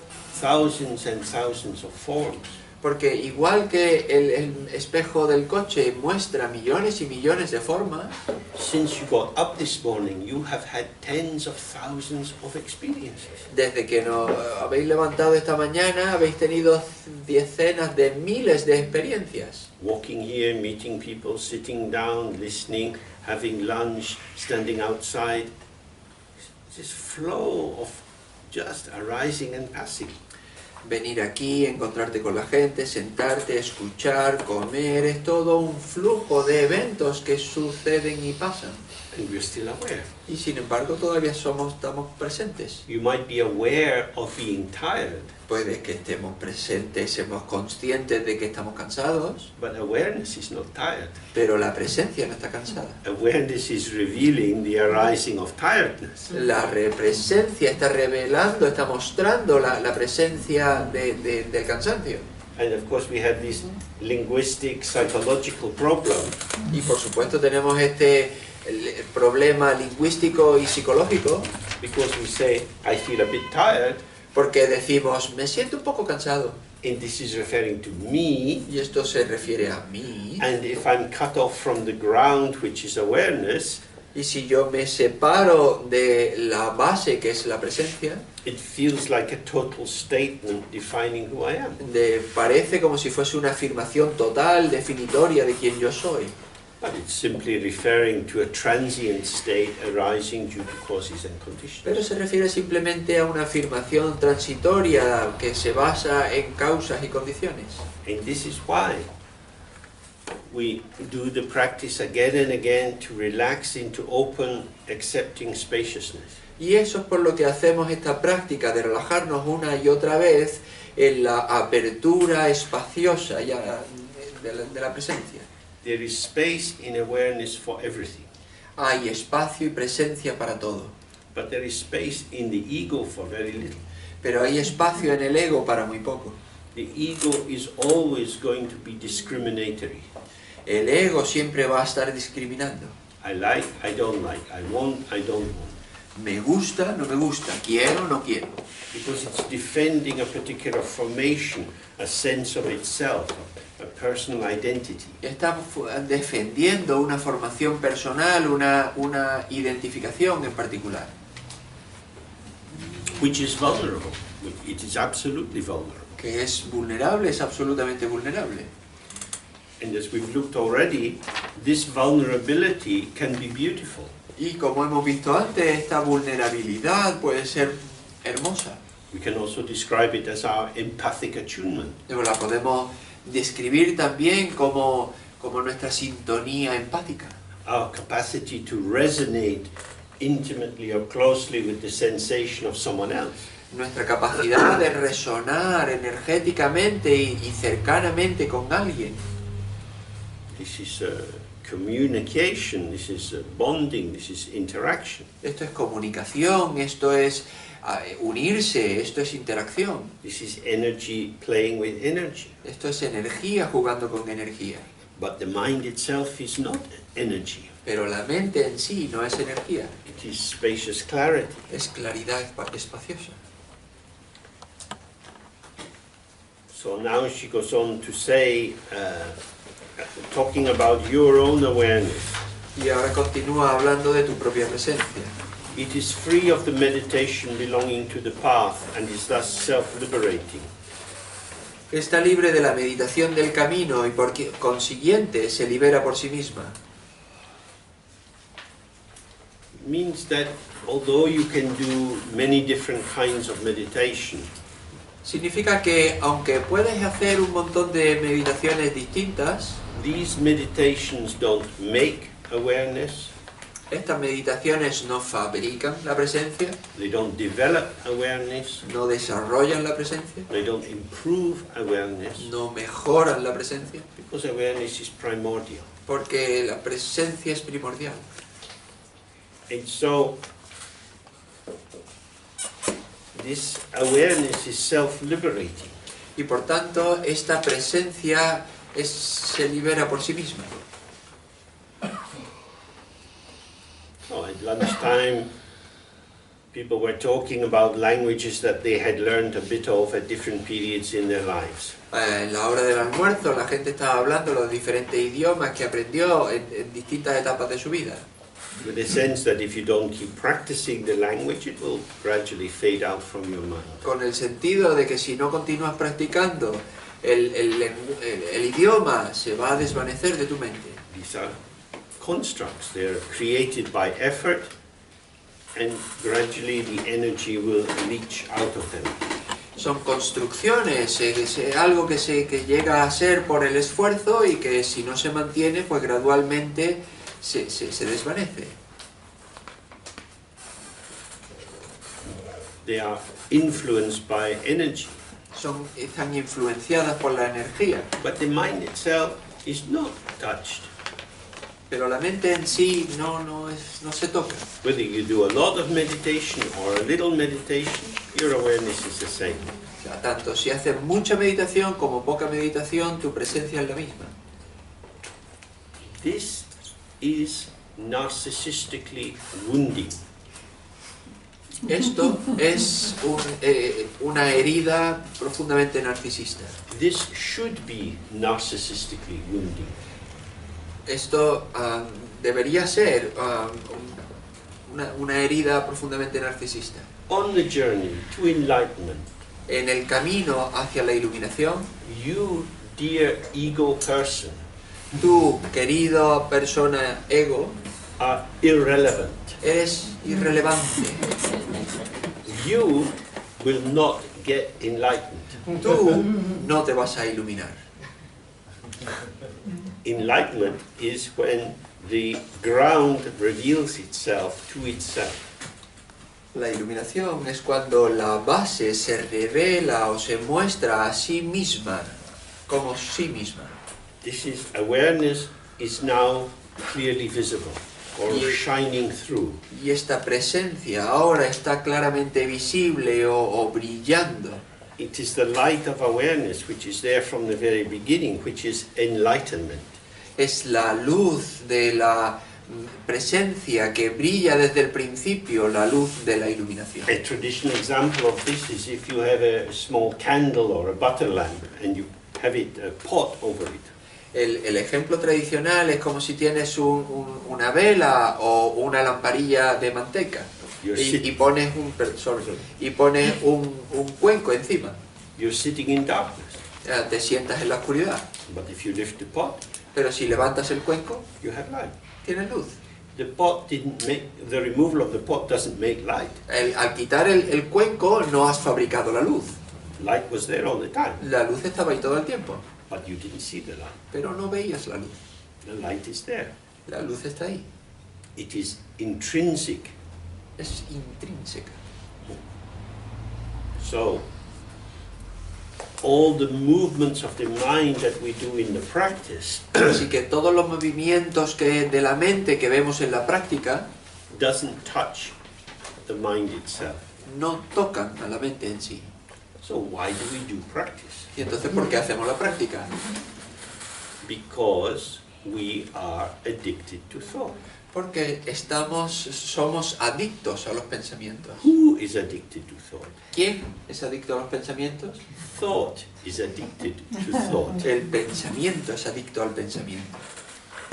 Speaker 1: thousands and thousands of forms,
Speaker 2: Porque igual que el espejo del coche muestra millones y millones de formas,
Speaker 1: since you got up this morning, you have had tens of thousands of experiences.
Speaker 2: desde que nos habéis levantado esta mañana, habéis tenido decenas de miles de experiencias.
Speaker 1: Walking here, meeting people, sitting down, listening, having lunch, standing outside. This flow of just arising and passing.
Speaker 2: Venir aquí, encontrarte con la gente, sentarte, escuchar, comer, es todo un flujo de eventos que suceden y pasan.
Speaker 1: And we're still aware.
Speaker 2: Y sin embargo todavía estamos presentes.
Speaker 1: You might be aware of being tired,
Speaker 2: Puede que estemos presentes, seamos conscientes de que estamos cansados,
Speaker 1: but awareness is not tired.
Speaker 2: pero la presencia no está cansada.
Speaker 1: Awareness is revealing the arising of tiredness.
Speaker 2: La presencia está revelando, está mostrando la presencia del cansancio.
Speaker 1: And of course we have this linguistic, psychological problem.
Speaker 2: Y por supuesto tenemos este el problema lingüístico y psicológico,
Speaker 1: because we say, I feel a bit tired,
Speaker 2: porque decimos, me siento un poco cansado,
Speaker 1: and this is referring to me,
Speaker 2: y esto se refiere a mí,
Speaker 1: and if I'm cut off from the ground, which is awareness,
Speaker 2: y si yo me separo de la base que es la presencia,
Speaker 1: it feels like a total statement defining who I am.
Speaker 2: parece como si fuese una afirmación total, definitoria de quién yo soy.
Speaker 1: But it's simply referring to a transient state arising due to causes and conditions.
Speaker 2: Pero se refiere simplemente a una afirmación transitoria que se basa en causas y condiciones.
Speaker 1: And this is why we do the practice again and again to relax into open, accepting spaciousness.
Speaker 2: Y eso es por lo que hacemos esta práctica de relajarnos una y otra vez en la apertura espaciosa ya de la presencia.
Speaker 1: There is space in awareness for everything,
Speaker 2: Hay espacio y presencia para todo,
Speaker 1: but there is space in the ego for very little.
Speaker 2: pero hay espacio en el ego para muy poco.
Speaker 1: The ego is always going to be discriminatory.
Speaker 2: El ego siempre va a estar discriminando.
Speaker 1: I like, I don't like, I want, I don't want.
Speaker 2: Me gusta, no me gusta, quiero, no quiero.
Speaker 1: Because it's defending a particular formation, a sense of itself, a personal identity.
Speaker 2: Está defendiendo una formación personal, una identificación en particular,
Speaker 1: Which is vulnerable. It is absolutely vulnerable.
Speaker 2: que es vulnerable, es absolutamente vulnerable.
Speaker 1: And as we've looked already, this vulnerability can be beautiful.
Speaker 2: Y como hemos visto antes, esta vulnerabilidad puede ser hermosa.
Speaker 1: We can also describe it as our empathic attunement.
Speaker 2: Pero la podemos describir también como nuestra sintonía empática.
Speaker 1: Our capacity to resonate intimately or closely with the sensation of someone else.
Speaker 2: Nuestra capacidad de resonar energéticamente y cercanamente con alguien.
Speaker 1: This is communication, this is bonding, this is interaction.
Speaker 2: Esto es comunicación, esto es unirse, esto es interacción.
Speaker 1: This is energy playing with energy.
Speaker 2: Esto es energía jugando con energía.
Speaker 1: But the mind itself is not energy.
Speaker 2: Pero la mente en sí no es energía,
Speaker 1: It is spacious clarity.
Speaker 2: es claridad espaciosa.
Speaker 1: So now she goes on to say, talking about your own awareness.
Speaker 2: Y ahora continúa hablando de tu propia presencia.
Speaker 1: It is free of the meditation belonging to the path and is thus self-liberating.
Speaker 2: Está libre de la meditación del camino y por consiguiente se libera por sí misma.
Speaker 1: It means that although you can do many different kinds of meditation,
Speaker 2: Significa que aunque puedes hacer un montón de meditaciones distintas,
Speaker 1: these meditations don't make awareness,
Speaker 2: estas meditaciones no fabrican la presencia,
Speaker 1: they don't develop awareness,
Speaker 2: no desarrollan la presencia,
Speaker 1: they don't improve awareness,
Speaker 2: no mejoran la presencia,
Speaker 1: because awareness is primordial.
Speaker 2: porque la presencia es primordial.
Speaker 1: And so, this awareness is self-liberating.
Speaker 2: Y por tanto, esta presencia se libera por sí misma.
Speaker 1: So at lunchtime, people were talking about languages that they had learned a bit of at different periods in their lives.
Speaker 2: En la hora del almuerzo, la gente estaba hablando los diferentes idiomas que aprendió en distintas etapas de su vida.
Speaker 1: With the sense that if you don't keep practicing the language, it will gradually fade out from your mind.
Speaker 2: Con el sentido de que si no continúas practicando, el idioma se va a desvanecer de tu mente.
Speaker 1: These are constructs. They're created by effort, and gradually the energy will leach out of them.
Speaker 2: Son construcciones, es algo que llega a ser por el esfuerzo y que si no se mantiene, pues gradualmente se desvanece.
Speaker 1: They are influenced by energy,
Speaker 2: Están influenciadas por la energía,
Speaker 1: but the mind itself is not touched.
Speaker 2: pero la mente en sí no se toca.
Speaker 1: Whether you do a lot of meditation or a little meditation, your awareness is the same.
Speaker 2: O sea, tanto si haces mucha meditación como poca meditación, tu presencia es la misma.
Speaker 1: This is narcissistically wounding.
Speaker 2: Esto es una herida profundamente narcisista.
Speaker 1: This should be narcissistically wounding.
Speaker 2: Esto debería ser una herida profundamente narcisista.
Speaker 1: On the journey to enlightenment,
Speaker 2: En el camino hacia la iluminación,
Speaker 1: you, dear ego person,
Speaker 2: tú, querido persona ego,
Speaker 1: are irrelevant.
Speaker 2: eres irrelevante.
Speaker 1: You will not get enlightened.
Speaker 2: Tú no te vas a iluminar.
Speaker 1: Enlightenment is when the ground reveals itself to itself.
Speaker 2: La iluminación es cuando la base se revela o se muestra a sí misma como sí misma.
Speaker 1: This is awareness is now clearly visible or
Speaker 2: Yeah.
Speaker 1: shining through.
Speaker 2: Y esta presencia ahora está claramente visible o brillando.
Speaker 1: It is the light of awareness which is there from the very beginning, which is enlightenment.
Speaker 2: Es la luz de la presencia que brilla desde el principio, la luz de la iluminación.
Speaker 1: A traditional example of this is if you have a small candle or a butter lamp and you have a pot over it.
Speaker 2: El ejemplo tradicional es como si tienes una vela o una lamparilla de manteca y pones un cuenco encima.
Speaker 1: You're sitting in darkness,
Speaker 2: Te sientas en la oscuridad,
Speaker 1: but if you lift the pot,
Speaker 2: pero si levantas el cuenco,
Speaker 1: you have light.
Speaker 2: tienes luz.
Speaker 1: The removal of the pot doesn't make light.
Speaker 2: Al quitar el cuenco no has fabricado la luz.
Speaker 1: Light was there all the time,
Speaker 2: La luz estaba ahí todo el tiempo,
Speaker 1: but you didn't see the light.
Speaker 2: pero no veías la luz.
Speaker 1: The light is there.
Speaker 2: La luz está ahí,
Speaker 1: It is intrinsic.
Speaker 2: es intrínseca.
Speaker 1: So, all the movements of the mind that we do in the practice
Speaker 2: Así que todos los movimientos de la mente que vemos en la práctica
Speaker 1: doesn't touch the mind itself.
Speaker 2: no tocan a la mente en sí.
Speaker 1: So why do we do practice?
Speaker 2: Y entonces, ¿por qué hacemos la práctica?
Speaker 1: Because we are addicted to thought.
Speaker 2: Porque somos adictos a los pensamientos.
Speaker 1: Who is addicted to thought?
Speaker 2: ¿Quién es adicto a los pensamientos?
Speaker 1: Thought is addicted to thought.
Speaker 2: El pensamiento es adicto al pensamiento.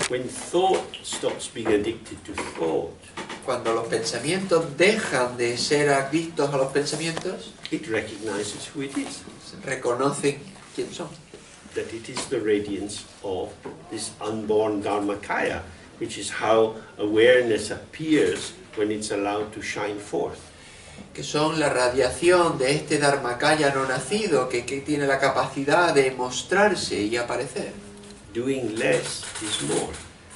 Speaker 1: When thought stops being addicted to thought,
Speaker 2: Cuando los pensamientos dejan de ser adictos a los pensamientos,
Speaker 1: it recognizes who it is.
Speaker 2: reconocen quién son.
Speaker 1: That it is the radiance of this unborn Dharmakaya, which is how awareness appears when it's allowed to shine forth.
Speaker 2: Que son la radiación de este Dharmakaya no nacido que tiene la capacidad de mostrarse y aparecer.
Speaker 1: Doing less is more.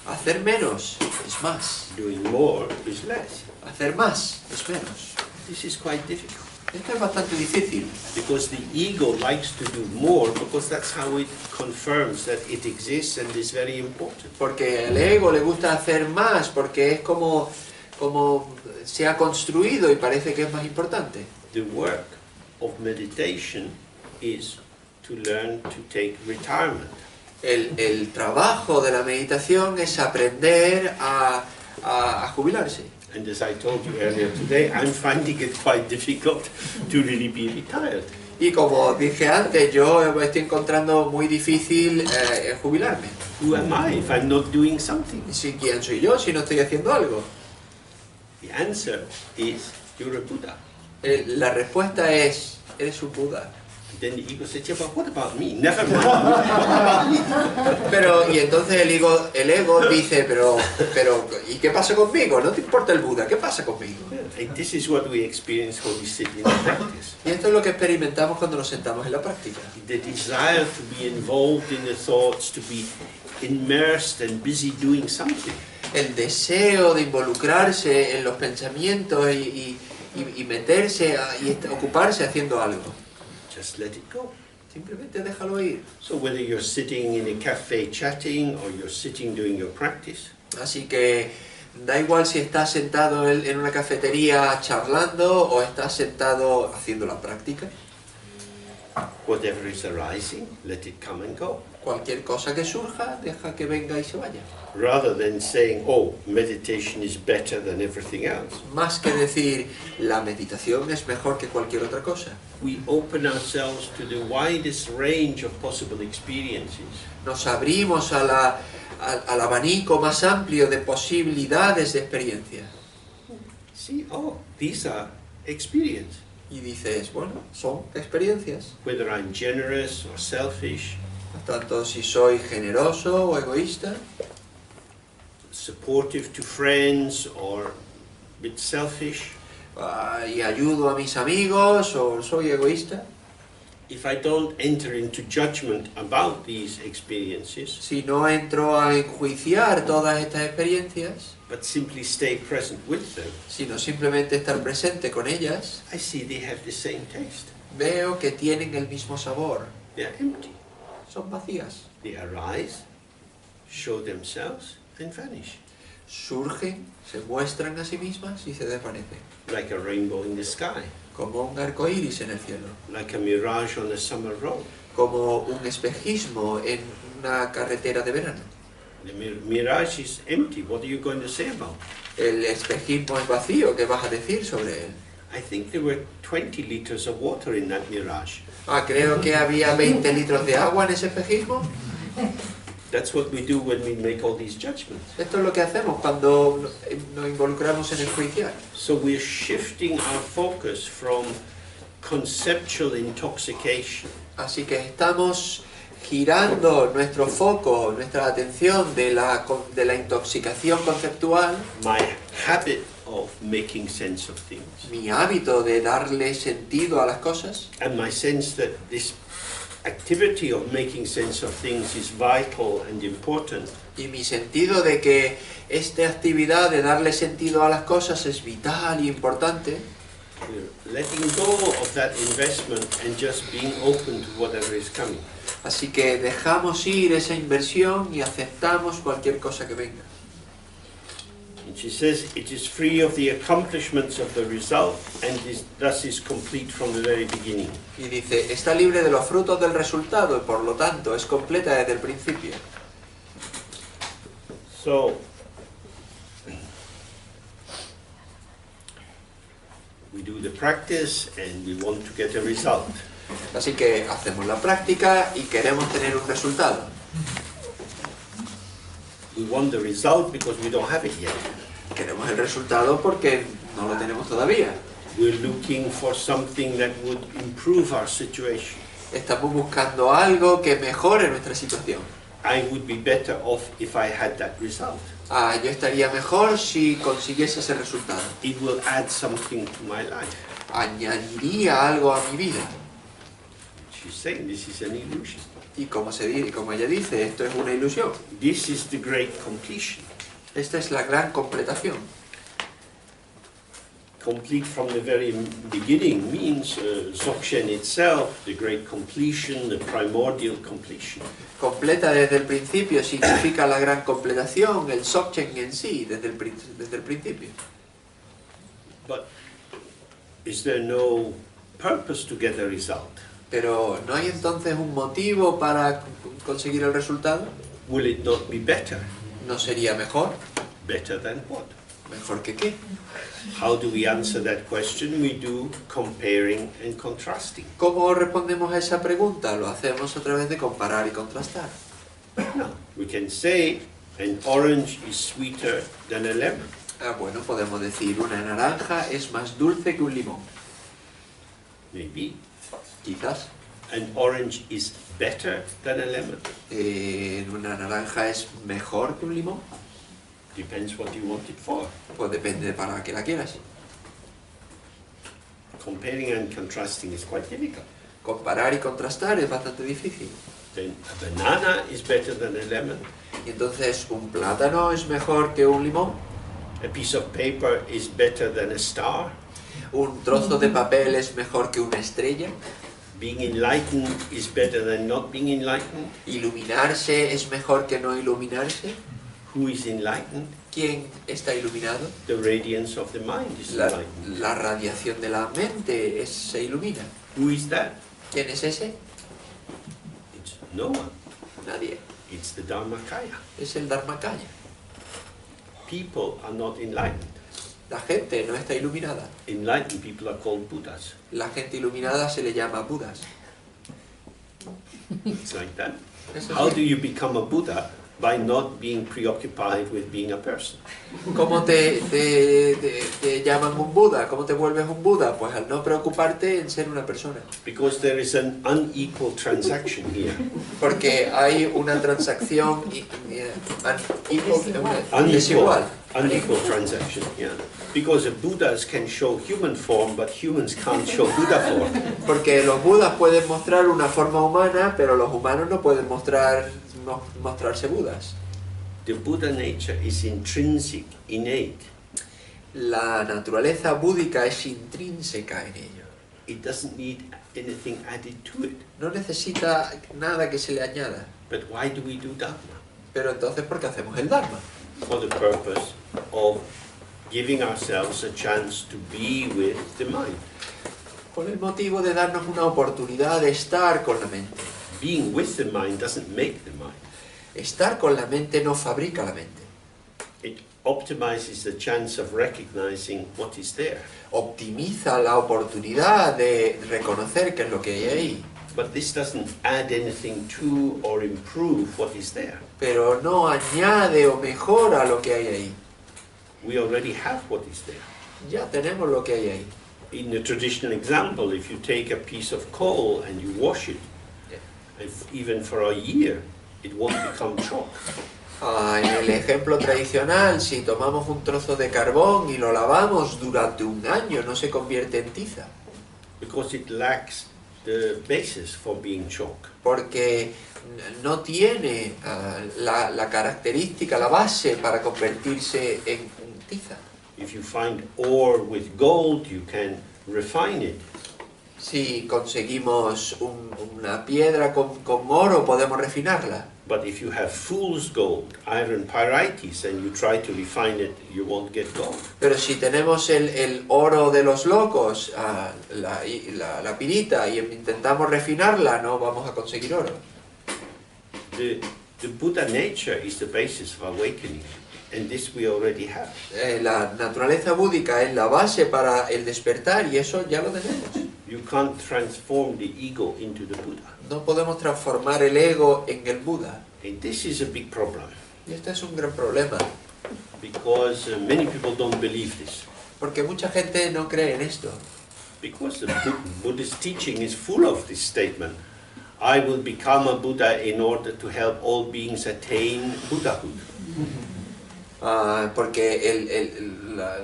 Speaker 2: Hacer menos es más.
Speaker 1: Doing more is less.
Speaker 2: Hacer más es menos.
Speaker 1: This is quite difficult
Speaker 2: Esto es bastante difícil,
Speaker 1: because the ego likes to do more because that's how it confirms that it exists and is very important.
Speaker 2: porque al ego le gusta hacer más, porque es como se ha construido y parece que es más importante.
Speaker 1: The work of meditation is to learn to take retirement.
Speaker 2: El trabajo de la meditación es aprender a jubilarse.
Speaker 1: And as I told you earlier today, I'm finding it quite difficult to really be retired.
Speaker 2: Y como dije antes, yo estoy encontrando muy difícil jubilarme.
Speaker 1: Who am I if I'm not doing something?
Speaker 2: ¿Sí, quién soy yo si no estoy haciendo algo?
Speaker 1: The answer is you're a Buddha.
Speaker 2: La respuesta es, eres un Buda.
Speaker 1: Then the ego says, yeah, but what about me? Never mind. What about me?
Speaker 2: Pero, y entonces el ego dice, pero, ¿y qué pasa conmigo? No te importa el Buda, ¿qué pasa conmigo?
Speaker 1: And this is what we experience when we sit in the practice.
Speaker 2: Y esto es lo que experimentamos cuando nos sentamos en la práctica.
Speaker 1: The desire to be involved in the thoughts, to be immersed and busy doing something.
Speaker 2: El deseo de involucrarse en los pensamientos y meterse y ocuparse haciendo algo.
Speaker 1: Just let it go.
Speaker 2: Simplemente déjalo ir.
Speaker 1: So whether you're sitting in a cafe chatting or you're sitting doing your practice,
Speaker 2: Así que da igual si estás sentado en una cafetería charlando o estás sentado haciendo la práctica.
Speaker 1: whatever is arising, let it come and go.
Speaker 2: Cualquier cosa que surja, deja que venga y se vaya.
Speaker 1: Rather than saying, oh, meditation is better than everything else.
Speaker 2: Más que decir, la meditación es mejor que cualquier otra cosa.
Speaker 1: We open ourselves to the widest range of possible experiences.
Speaker 2: Nos abrimos al abanico más amplio de posibilidades de experiencia.
Speaker 1: See, oh, these are experiences.
Speaker 2: Y dices, bueno, son experiencias.
Speaker 1: Whether I'm generous or selfish,
Speaker 2: Tanto si soy generoso o egoísta,
Speaker 1: supportive to friends or a bit selfish.
Speaker 2: Y ayudo a mis amigos o soy egoísta.
Speaker 1: If I don't enter into judgment about these experiences,
Speaker 2: Si no entro a enjuiciar todas estas experiencias,
Speaker 1: but simply stay present with them,
Speaker 2: sino simplemente estar presente con ellas,
Speaker 1: I see they have the same taste.
Speaker 2: veo que tienen el mismo sabor.
Speaker 1: They are empty.
Speaker 2: Son vacías.
Speaker 1: They arise, show themselves, and vanish.
Speaker 2: Surgen, se muestran a sí mismas y se desvanecen.
Speaker 1: Like a rainbow in the sky,
Speaker 2: Como un arco iris en el cielo.
Speaker 1: like a mirage on a summer road.
Speaker 2: Como un espejismo en una carretera de verano.
Speaker 1: The mirage is empty. What are you going to say about it?
Speaker 2: El espejismo es vacío, ¿qué vas a decir sobre él?
Speaker 1: I think there were 20 liters of water in that mirage.
Speaker 2: Creo que había 20 litros de agua en ese espejismo.
Speaker 1: That's what we do when we make all these judgments.
Speaker 2: Esto es lo que hacemos cuando nos involucramos en el juiciar.
Speaker 1: So we're shifting our focus from conceptual intoxication
Speaker 2: Así que estamos girando nuestro foco, nuestra atención de la intoxicación conceptual,
Speaker 1: my habit of making sense of things,
Speaker 2: mi hábito de darle sentido a las cosas,
Speaker 1: and my sense that this activity of making sense of things is vital and important,
Speaker 2: y mi sentido de que esta actividad de darle sentido a las cosas es vital y importante.
Speaker 1: we're letting go of that investment and just being open to whatever is coming.
Speaker 2: Así que dejamos ir esa inversión y aceptamos cualquier cosa que venga.
Speaker 1: And she says it is free of the accomplishments of the result and thus is complete from the very beginning.
Speaker 2: Y dice, está libre de los frutos del resultado y por lo tanto es completa desde el principio.
Speaker 1: So, we do the practice and we want to get a result.
Speaker 2: Así que hacemos la práctica y queremos tener un resultado.
Speaker 1: We want the result because we don't have it yet.
Speaker 2: Queremos el resultado porque no lo tenemos todavía.
Speaker 1: We're looking for something that would improve our situation.
Speaker 2: Estamos buscando algo que mejore nuestra situación.
Speaker 1: I would be better off if I had that result.
Speaker 2: Yo estaría mejor si consiguiese ese resultado.
Speaker 1: It will add something to my life.
Speaker 2: Añadiría algo a mi vida.
Speaker 1: She's saying this is an illusion.
Speaker 2: Y como ella dice, esto es una ilusión.
Speaker 1: This is the great completion.
Speaker 2: Esta es la gran completación.
Speaker 1: Complete from the very beginning means Dzogchen itself, the great completion, the primordial completion.
Speaker 2: Completa desde el principio significa la gran completación, el Dzogchen en sí, desde el principio.
Speaker 1: But is there no purpose to get a result?
Speaker 2: Pero ¿no hay entonces un motivo para conseguir el resultado?
Speaker 1: Will it not be better?
Speaker 2: ¿No sería mejor?
Speaker 1: Better than what?
Speaker 2: ¿Mejor que qué?
Speaker 1: How do we answer that question? We do comparing and contrasting.
Speaker 2: ¿Cómo respondemos a esa pregunta? Lo hacemos a través de comparar y contrastar.
Speaker 1: Now, we can say an orange is sweeter than a lemon.
Speaker 2: Bueno, podemos decir una naranja es más dulce que un limón.
Speaker 1: Maybe.
Speaker 2: Quizás.
Speaker 1: An orange is better than a lemon.
Speaker 2: ¿Una naranja es mejor que un limón?
Speaker 1: Depends what you want it for.
Speaker 2: Pues depende de para qué la quieras.
Speaker 1: Comparing and contrasting is quite difficult.
Speaker 2: Comparar y contrastar es bastante difícil.
Speaker 1: Then a banana is better than a lemon.
Speaker 2: Y entonces, ¿un plátano es mejor que un limón?
Speaker 1: A piece of paper is better than a star.
Speaker 2: ¿Un trozo de papel es mejor que una estrella?
Speaker 1: Being enlightened is better than not being enlightened.
Speaker 2: ¿Iluminarse es mejor que no iluminarse?
Speaker 1: Who is enlightened?
Speaker 2: ¿Quién está iluminado?
Speaker 1: The radiance of the mind is enlightened.
Speaker 2: La radiación de la mente se ilumina.
Speaker 1: Who is that?
Speaker 2: ¿Quién es ese?
Speaker 1: It's no one.
Speaker 2: Nadie.
Speaker 1: It's the Dharmakaya.
Speaker 2: Es el Dharmakaya.
Speaker 1: People are not enlightened.
Speaker 2: La gente no está iluminada.
Speaker 1: Enlightened people are called Buddhas.
Speaker 2: La gente iluminada se le llama Budas.
Speaker 1: It's like that.
Speaker 2: Eso
Speaker 1: How
Speaker 2: sí.
Speaker 1: do you become a Buddha? By not being preoccupied with being a person.
Speaker 2: ¿Cómo te llaman un Buda? ¿Cómo te vuelves un Buda? Pues al no preocuparte en ser una persona.
Speaker 1: Because there is an unequal transaction here.
Speaker 2: Porque hay una transacción desigual.
Speaker 1: Unequal transaction, yeah. Because Buddhas can show human form, but humans can't show Buddha form.
Speaker 2: Porque los Budas pueden mostrar una forma humana, pero los humanos no pueden mostrarse Budas.
Speaker 1: The Buddha nature is intrinsic, innate.
Speaker 2: La naturaleza búdica es intrínseca en ello.
Speaker 1: It doesn't need anything added to it.
Speaker 2: No necesita nada que se le añada.
Speaker 1: But why do we do Dharma?
Speaker 2: Pero entonces, ¿por qué hacemos el Dharma?
Speaker 1: For the purpose of giving ourselves a chance to be with the mind.
Speaker 2: Con el motivo de darnos una oportunidad de estar con la mente.
Speaker 1: Being with the mind doesn't make the mind.
Speaker 2: Estar con la mente no fabrica la mente.
Speaker 1: It optimizes the chance of recognizing what is there.
Speaker 2: Optimiza la oportunidad de reconocer qué es lo que hay ahí.
Speaker 1: But this doesn't add anything to or improve what is there.
Speaker 2: Pero no añade o mejora lo que hay ahí.
Speaker 1: We already have what is there.
Speaker 2: Ya tenemos lo que hay ahí.
Speaker 1: In the traditional example, if you take a piece of coal and you wash it, if even for a year, it won't become chalk.
Speaker 2: En el ejemplo tradicional, si tomamos un trozo de carbón y lo lavamos durante un año, no se convierte en tiza.
Speaker 1: Because it lacks the basis for being chalk.
Speaker 2: Porque no tiene la característica, la base para convertirse en tiza.
Speaker 1: If you find ore with gold, you can refine it.
Speaker 2: Si conseguimos una piedra con oro, podemos refinarla.
Speaker 1: But if you have fool's gold, iron pyrites, and you try to refine it, you won't get gold.
Speaker 2: Pero si tenemos el oro de los locos, la pirita, y intentamos refinarla, no vamos a conseguir oro.
Speaker 1: The Buddha nature is the basis of awakening, and this we already have.
Speaker 2: La naturaleza búdica es la base para el despertar, y eso ya lo tenemos.
Speaker 1: You can't transform the ego into the Buddha.
Speaker 2: No podemos transformar el ego en el Buda.
Speaker 1: And this is a big problem,
Speaker 2: Y este es un gran problema,
Speaker 1: because many people don't believe this.
Speaker 2: porque mucha gente no cree en esto.
Speaker 1: Because the Buddhist teaching is full of this statement, I will become a Buddha in order to help all beings attain Buddhahood.
Speaker 2: Porque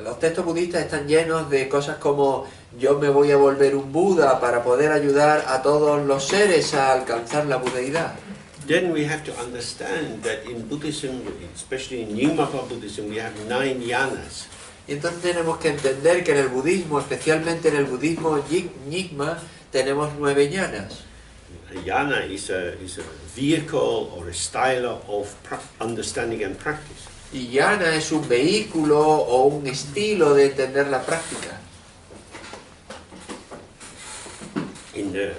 Speaker 2: los textos budistas están llenos de cosas como yo me voy a volver un Buda para poder ayudar a todos los seres a alcanzar la budeidad.
Speaker 1: Then we have to understand that in Buddhism, especially in Nyingma Buddhism, we have 9 yanas.
Speaker 2: Y entonces tenemos que entender que en el budismo, especialmente en el budismo Nyingma, tenemos 9 ñanas.
Speaker 1: A yana is a vehicle or a style of understanding and practice.
Speaker 2: Y yana es un vehículo o un estilo de entender la práctica.
Speaker 1: In the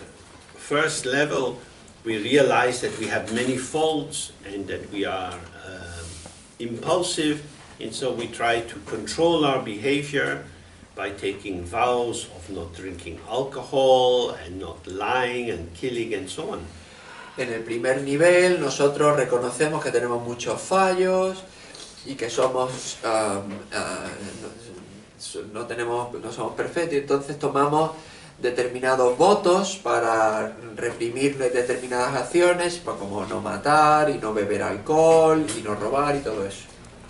Speaker 1: first level, we realize that we have many faults and that we are impulsive, and so we try to control our behavior by taking vows of not drinking alcohol and not lying and killing and so on.
Speaker 2: En el primer nivel nosotros reconocemos que tenemos muchos fallos y que somos no somos perfectos, y entonces tomamos determinados votos para reprimir determinadas acciones, como no matar y no beber alcohol y no robar y todo eso.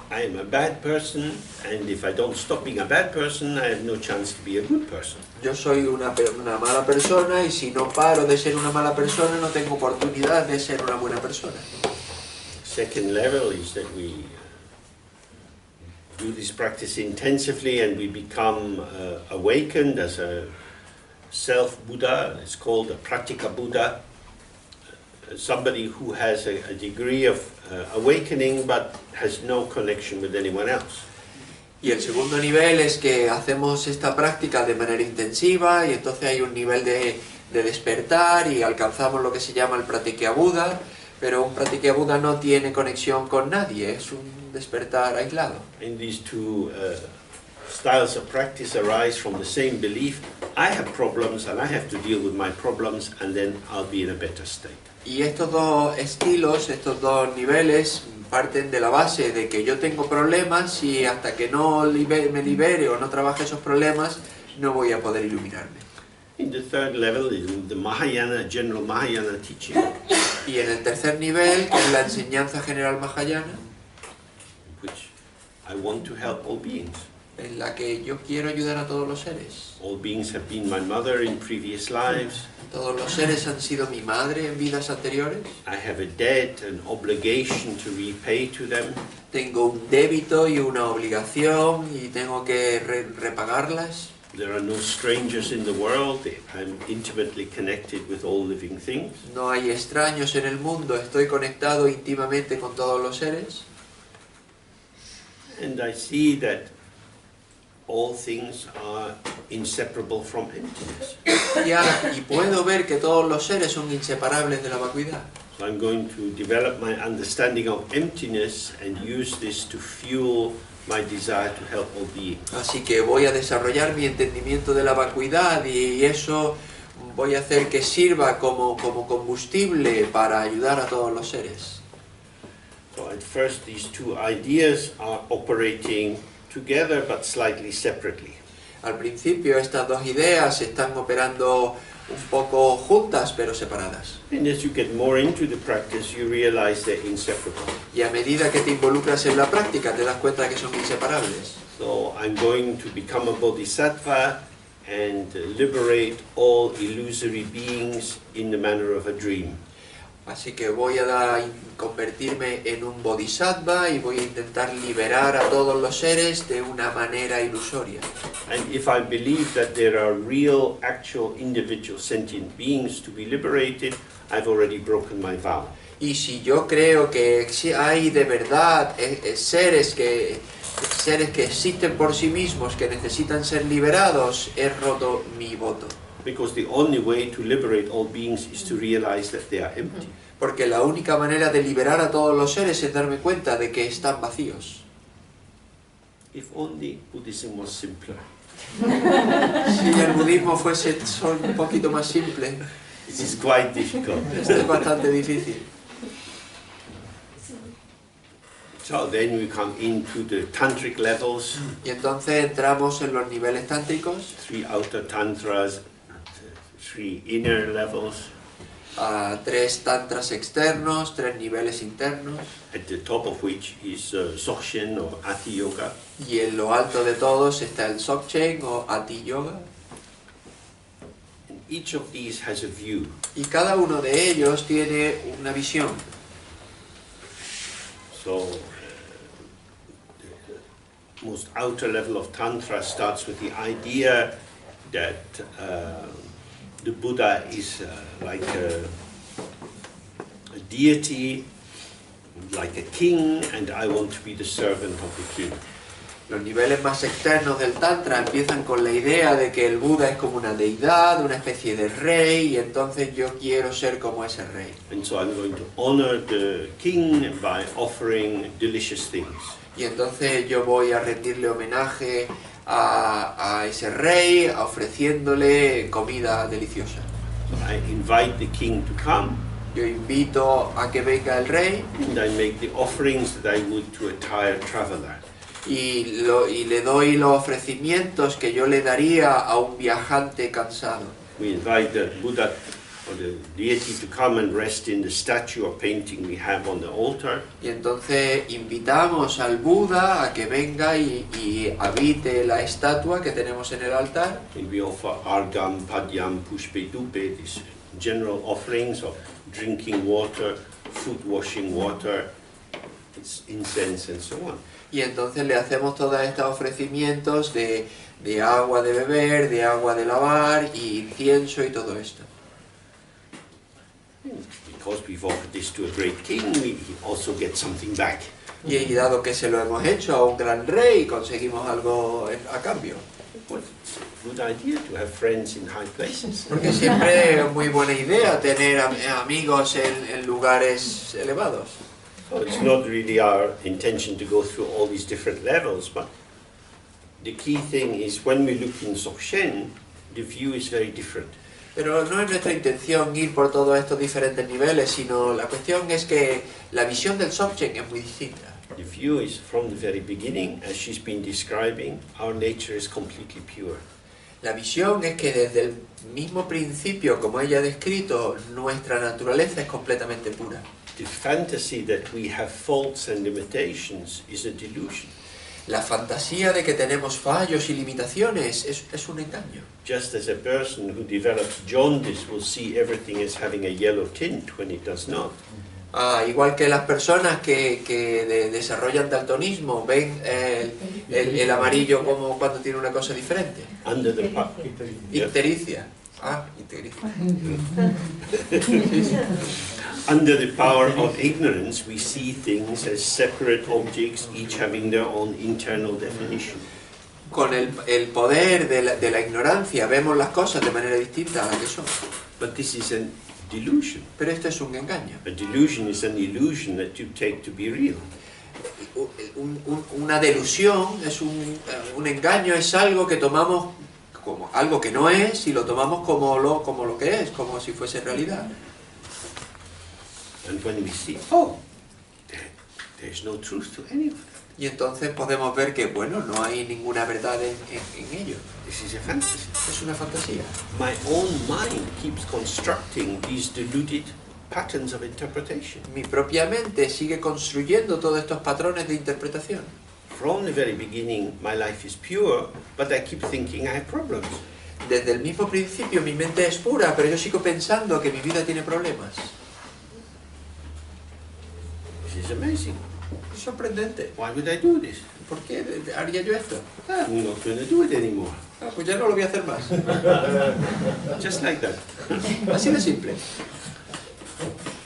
Speaker 1: I am a bad person, and if I don't stop being a bad person, I have no chance to be a good person.
Speaker 2: Yo soy una mala persona, y si no paro de ser una mala persona no tengo oportunidad de ser una buena persona.
Speaker 1: Second level is that we do this practice intensively and we become awakened as a self-Buddha. It's called a Pratika Buddha. Somebody who has a degree of awakening but has no connection with anyone else.
Speaker 2: Y el segundo nivel es que hacemos esta práctica de manera intensiva, y entonces hay un nivel de despertar y alcanzamos lo que se llama el Pratikya Buddha, Pero un Pratikya Buddha no tiene conexión con nadie, es un despertar aislado.
Speaker 1: And these two styles of practice arise from the same belief: I have problems and I have to deal with my problems, and then I'll be in a better state.
Speaker 2: Y estos dos estilos, estos dos niveles, parten de la base de que yo tengo problemas y hasta que no me libere o no trabaje esos problemas, no voy a poder iluminarme.
Speaker 1: In the third level, in the Mahayana, general Mahayana teaching,
Speaker 2: Y en el tercer nivel, que es la enseñanza general mahayana,
Speaker 1: which I want to help all beings.
Speaker 2: en la que yo quiero ayudar a todos los seres.
Speaker 1: All beings have been my mother in previous lives.
Speaker 2: Todos los seres han sido mi madre en vidas anteriores.
Speaker 1: I have a debt, an obligation to repay to them.
Speaker 2: Tengo un débito y una obligación y tengo que repagarlas.
Speaker 1: There are no strangers in the world. I'm intimately connected with all living things.
Speaker 2: No hay extraños en el mundo, estoy conectado íntimamente con todos los seres.
Speaker 1: And I see that all things are inseparable from emptiness.
Speaker 2: Y puedo ver que todos los seres son inseparables de la vacuidad.
Speaker 1: So I'm going to develop my understanding of emptiness and use this to fuel my desire to help all beings.
Speaker 2: Así que voy a desarrollar mi entendimiento de la vacuidad y eso voy a hacer que sirva como combustible para ayudar a todos los seres.
Speaker 1: So at first these two ideas are operating together but slightly separately.
Speaker 2: Al principio estas dos ideas están operando un poco juntas pero separadas.
Speaker 1: And as you get more into the practice, you realize they're inseparable.
Speaker 2: Y a medida que te involucras en la práctica te das cuenta de que son inseparables.
Speaker 1: So I'm going to become a bodhisattva and liberate all illusory beings in the manner of a dream.
Speaker 2: Así que voy a convertirme en un bodhisattva y voy a intentar liberar a todos los seres de una manera ilusoria.
Speaker 1: And if I believe that there are real, actual, individual sentient beings to be liberated, I've already broken my vow.
Speaker 2: Y si yo creo que hay de verdad seres que existen por sí mismos, que necesitan ser liberados, he roto mi voto.
Speaker 1: Because the only way to liberate all beings is to realize that they are empty.
Speaker 2: Porque la única manera de liberar a todos los seres es darme cuenta de que están vacíos.
Speaker 1: If only Buddhism was simpler.
Speaker 2: Si el budismo fuese un poquito más simple,
Speaker 1: It is quite difficult.
Speaker 2: esto es bastante difícil.
Speaker 1: So then we come into the tantric levels,
Speaker 2: Y entonces entramos en los niveles tántricos,
Speaker 1: 3 outer tantras, 3 inner levels.
Speaker 2: a 3 tantras externos, 3 niveles internos,
Speaker 1: At the top of which is Dzogchen or Ati Yoga.
Speaker 2: y en lo alto de todos está el Dzogchen o Ati Yoga.
Speaker 1: And each of these has a view.
Speaker 2: Y cada uno de ellos tiene una visión.
Speaker 1: So the most outer level of Tantra starts with the idea that the Buddha is like a deity, like a king, and I want to be the servant of the king.
Speaker 2: Los niveles más externos del Tantra empiezan con la idea de que el Buda es como una deidad, una especie de rey, y entonces yo quiero ser como ese rey.
Speaker 1: And so I'm going to honor the king by offering delicious things.
Speaker 2: Y entonces yo voy a rendirle homenaje a ese rey, ofreciéndole comida deliciosa.
Speaker 1: So I invite the king to come,
Speaker 2: Yo invito a que venga el rey
Speaker 1: and I make the offerings that I would to a tired traveler.
Speaker 2: y le doy los ofrecimientos que yo le daría a un viajante cansado.
Speaker 1: We invite the Buddha or the deity to come and rest in the statue or painting we have on the altar.
Speaker 2: Y entonces invitamos al Buda a que venga y habite la estatua que tenemos en el altar.
Speaker 1: And we offer argam, padyam, pushpe, dupe, these general offerings of drinking water, foot washing water, it's incense and so on.
Speaker 2: Y entonces le hacemos todos estos ofrecimientos de agua de beber, de agua de lavar, y incienso y todo esto.
Speaker 1: Because we've offered this to a great king, we also get something back.
Speaker 2: Y dado que se lo hemos hecho a un gran rey, conseguimos algo a cambio.
Speaker 1: Well, good idea to have friends in high places.
Speaker 2: Porque siempre es muy buena idea tener amigos en lugares elevados.
Speaker 1: So it's not really our intention to go through all these different levels, but the key thing is when we look in Dzogchen, the view is very different.
Speaker 2: Pero no es nuestra intención ir por todos estos diferentes niveles, sino la cuestión es que la visión del Dzogchen es muy distinta.
Speaker 1: The view is from the very beginning, as she's been describing, our nature is completely pure.
Speaker 2: La visión es que desde el mismo principio, como ella ha descrito, nuestra naturaleza es completamente pura.
Speaker 1: The fantasy that we have faults and limitations is a delusion.
Speaker 2: La fantasía de que tenemos fallos y limitaciones es un engaño.
Speaker 1: Just as a person who develops jaundice will see everything as having a yellow tint when it does not.
Speaker 2: Igual que las personas que desarrollan daltonismo ven el amarillo como cuando tiene una cosa diferente.
Speaker 1: Under the
Speaker 2: Ictericia. Ictericia.
Speaker 1: Under the power of ignorance, we see things as separate objects, each having their own internal definition.
Speaker 2: Con el poder de la ignorancia vemos las cosas de manera distinta a la que son.
Speaker 1: But this is a delusion.
Speaker 2: Pero esto es un engaño.
Speaker 1: A delusion is an illusion that you take to be real.
Speaker 2: Una delusión es un engaño, es algo que tomamos como algo que no es y lo tomamos como lo que es, como si fuese realidad.
Speaker 1: And when we see, there's no truth to any of that.
Speaker 2: Y entonces podemos ver que, bueno, no hay ninguna verdad en ello.
Speaker 1: This is a fantasy.
Speaker 2: Es una fantasía.
Speaker 1: My own mind keeps constructing these deluded patterns of interpretation.
Speaker 2: Mi propia mente sigue construyendo todos estos patrones de interpretación.
Speaker 1: From the very beginning, my life is pure, but I keep thinking I have problems.
Speaker 2: Desde el mismo principio mi mente es pura, pero yo sigo pensando que mi vida tiene problemas.
Speaker 1: This is amazing.
Speaker 2: Es sorprendente.
Speaker 1: Why would I do this?
Speaker 2: ¿Por qué haría yo esto?
Speaker 1: I'm not going to do it anymore.
Speaker 2: Pues ya no lo voy a hacer más.
Speaker 1: Just like that.
Speaker 2: Así de simple.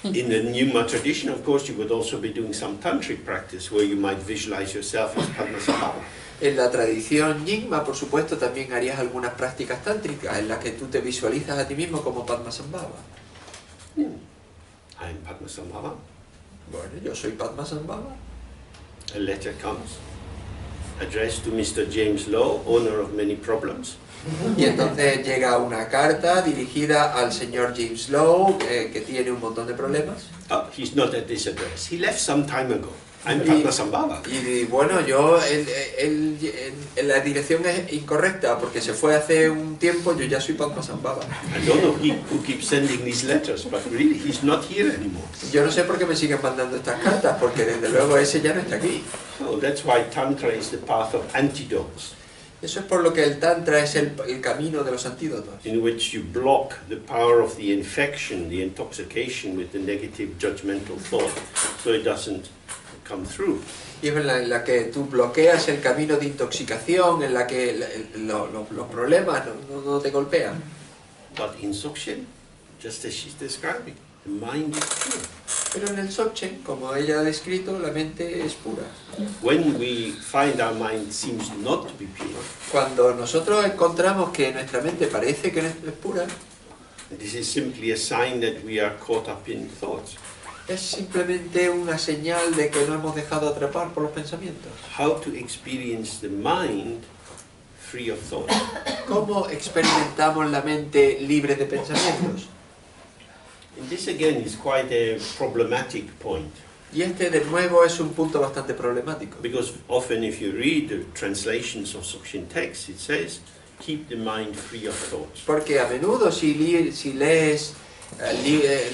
Speaker 1: In the Nyingma tradition, of course, you would also be doing some tantric practice where you might visualize yourself as Padmasambhava.
Speaker 2: En la tradición Nyingma, por supuesto, también harías algunas prácticas tántricas en las que tú te visualizas a ti mismo como Padmasambhava.
Speaker 1: I'm Padmasambhava.
Speaker 2: Bueno, yo soy Padmasambhava.
Speaker 1: A letter comes, addressed to Mr. James Lowe, owner of many problems.
Speaker 2: Y entonces llega una carta dirigida al señor James Lowe, que tiene un montón de problemas.
Speaker 1: Oh, he's not at this address. He left some time ago. I'm Padmasambhava.
Speaker 2: Y bueno, la dirección es incorrecta porque se fue hace un tiempo, yo ya soy Padmasambhava.
Speaker 1: I don't know who keeps sending these letters, but really, he's not here anymore.
Speaker 2: Yo no sé por qué me siguen mandando estas cartas, porque desde luego ese ya no está aquí.
Speaker 1: So that's why Tantra is the path of antidotes,
Speaker 2: Eso es por lo que el Tantra es el camino de los antídotos,
Speaker 1: in which you block the power of the infection, the intoxication with the negative judgmental thought, so it doesn't come through.
Speaker 2: y es en la que tú bloqueas el camino de intoxicación, en la que los problemas no te golpean.
Speaker 1: But in Dzogchen, just as she's describing, the mind is pure.
Speaker 2: Pero en el Dzogchen, como ella ha descrito, la mente es pura.
Speaker 1: When we find our mind seems not to be pure,
Speaker 2: Cuando nosotros encontramos que nuestra mente parece que no es pura,
Speaker 1: this is simply a sign that we are caught up in thoughts.
Speaker 2: es simplemente una señal de que no hemos dejado atrapar por los pensamientos.
Speaker 1: How to experience the mind free of thought.
Speaker 2: ¿Cómo experimentamos la mente libre de pensamientos?
Speaker 1: And this again is quite a problematic point,
Speaker 2: Y este de nuevo es un punto bastante problemático.
Speaker 1: because often if you read the translations of Dzogchen texts, it says, keep the mind free of thoughts.
Speaker 2: Porque a menudo si lees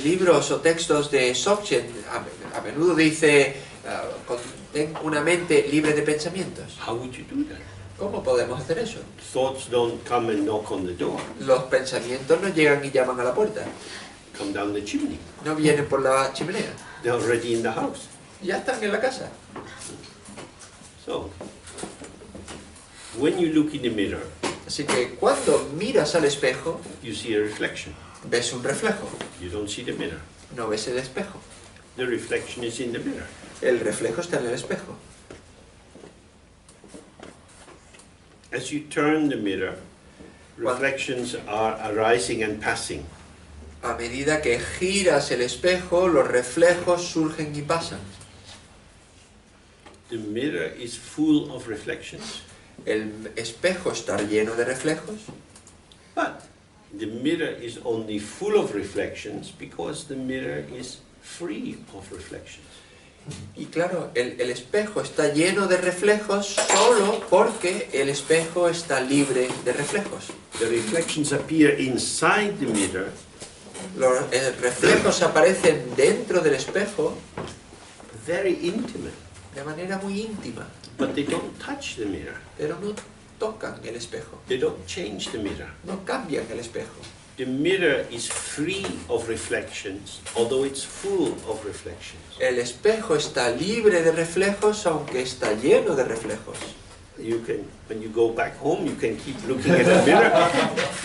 Speaker 2: libros o textos de Dzogchen, a menudo dice, ten una mente libre de pensamientos.
Speaker 1: How would you do that?
Speaker 2: ¿Cómo podemos hacer eso?
Speaker 1: Thoughts don't come and knock on the door,
Speaker 2: Los pensamientos no llegan y llaman a la puerta,
Speaker 1: come down the chimney.
Speaker 2: no vienen por la chimenea,
Speaker 1: They're already in the house.
Speaker 2: ya están en la casa.
Speaker 1: So, when you look in the mirror,
Speaker 2: Así que cuando miras al espejo,
Speaker 1: you see a reflection.
Speaker 2: ves un reflejo,
Speaker 1: You don't see the mirror.
Speaker 2: no ves el espejo.
Speaker 1: The reflection is in the mirror.
Speaker 2: El reflejo está en el espejo.
Speaker 1: As you turn the mirror, reflections are arising and passing.
Speaker 2: A medida que giras el espejo, los reflejos surgen y pasan.
Speaker 1: The mirror is full of reflections,
Speaker 2: El espejo está lleno de reflejos,
Speaker 1: but the mirror is only full of reflections because the mirror is free of reflections.
Speaker 2: y claro, el espejo está lleno de reflejos solo porque el espejo está libre de reflejos.
Speaker 1: The reflections appear inside the mirror,
Speaker 2: Los reflejos aparecen dentro del espejo
Speaker 1: very intimate,
Speaker 2: de manera muy íntima,
Speaker 1: but they don't touch the mirror.
Speaker 2: pero no tocan el espejo,
Speaker 1: They don't change the mirror.
Speaker 2: no cambian el espejo.
Speaker 1: The mirror is free of reflections, although it's full of reflections.
Speaker 2: El espejo está libre de reflejos, aunque está lleno de reflejos.
Speaker 1: You can, when you go back home, you can keep looking at the mirror,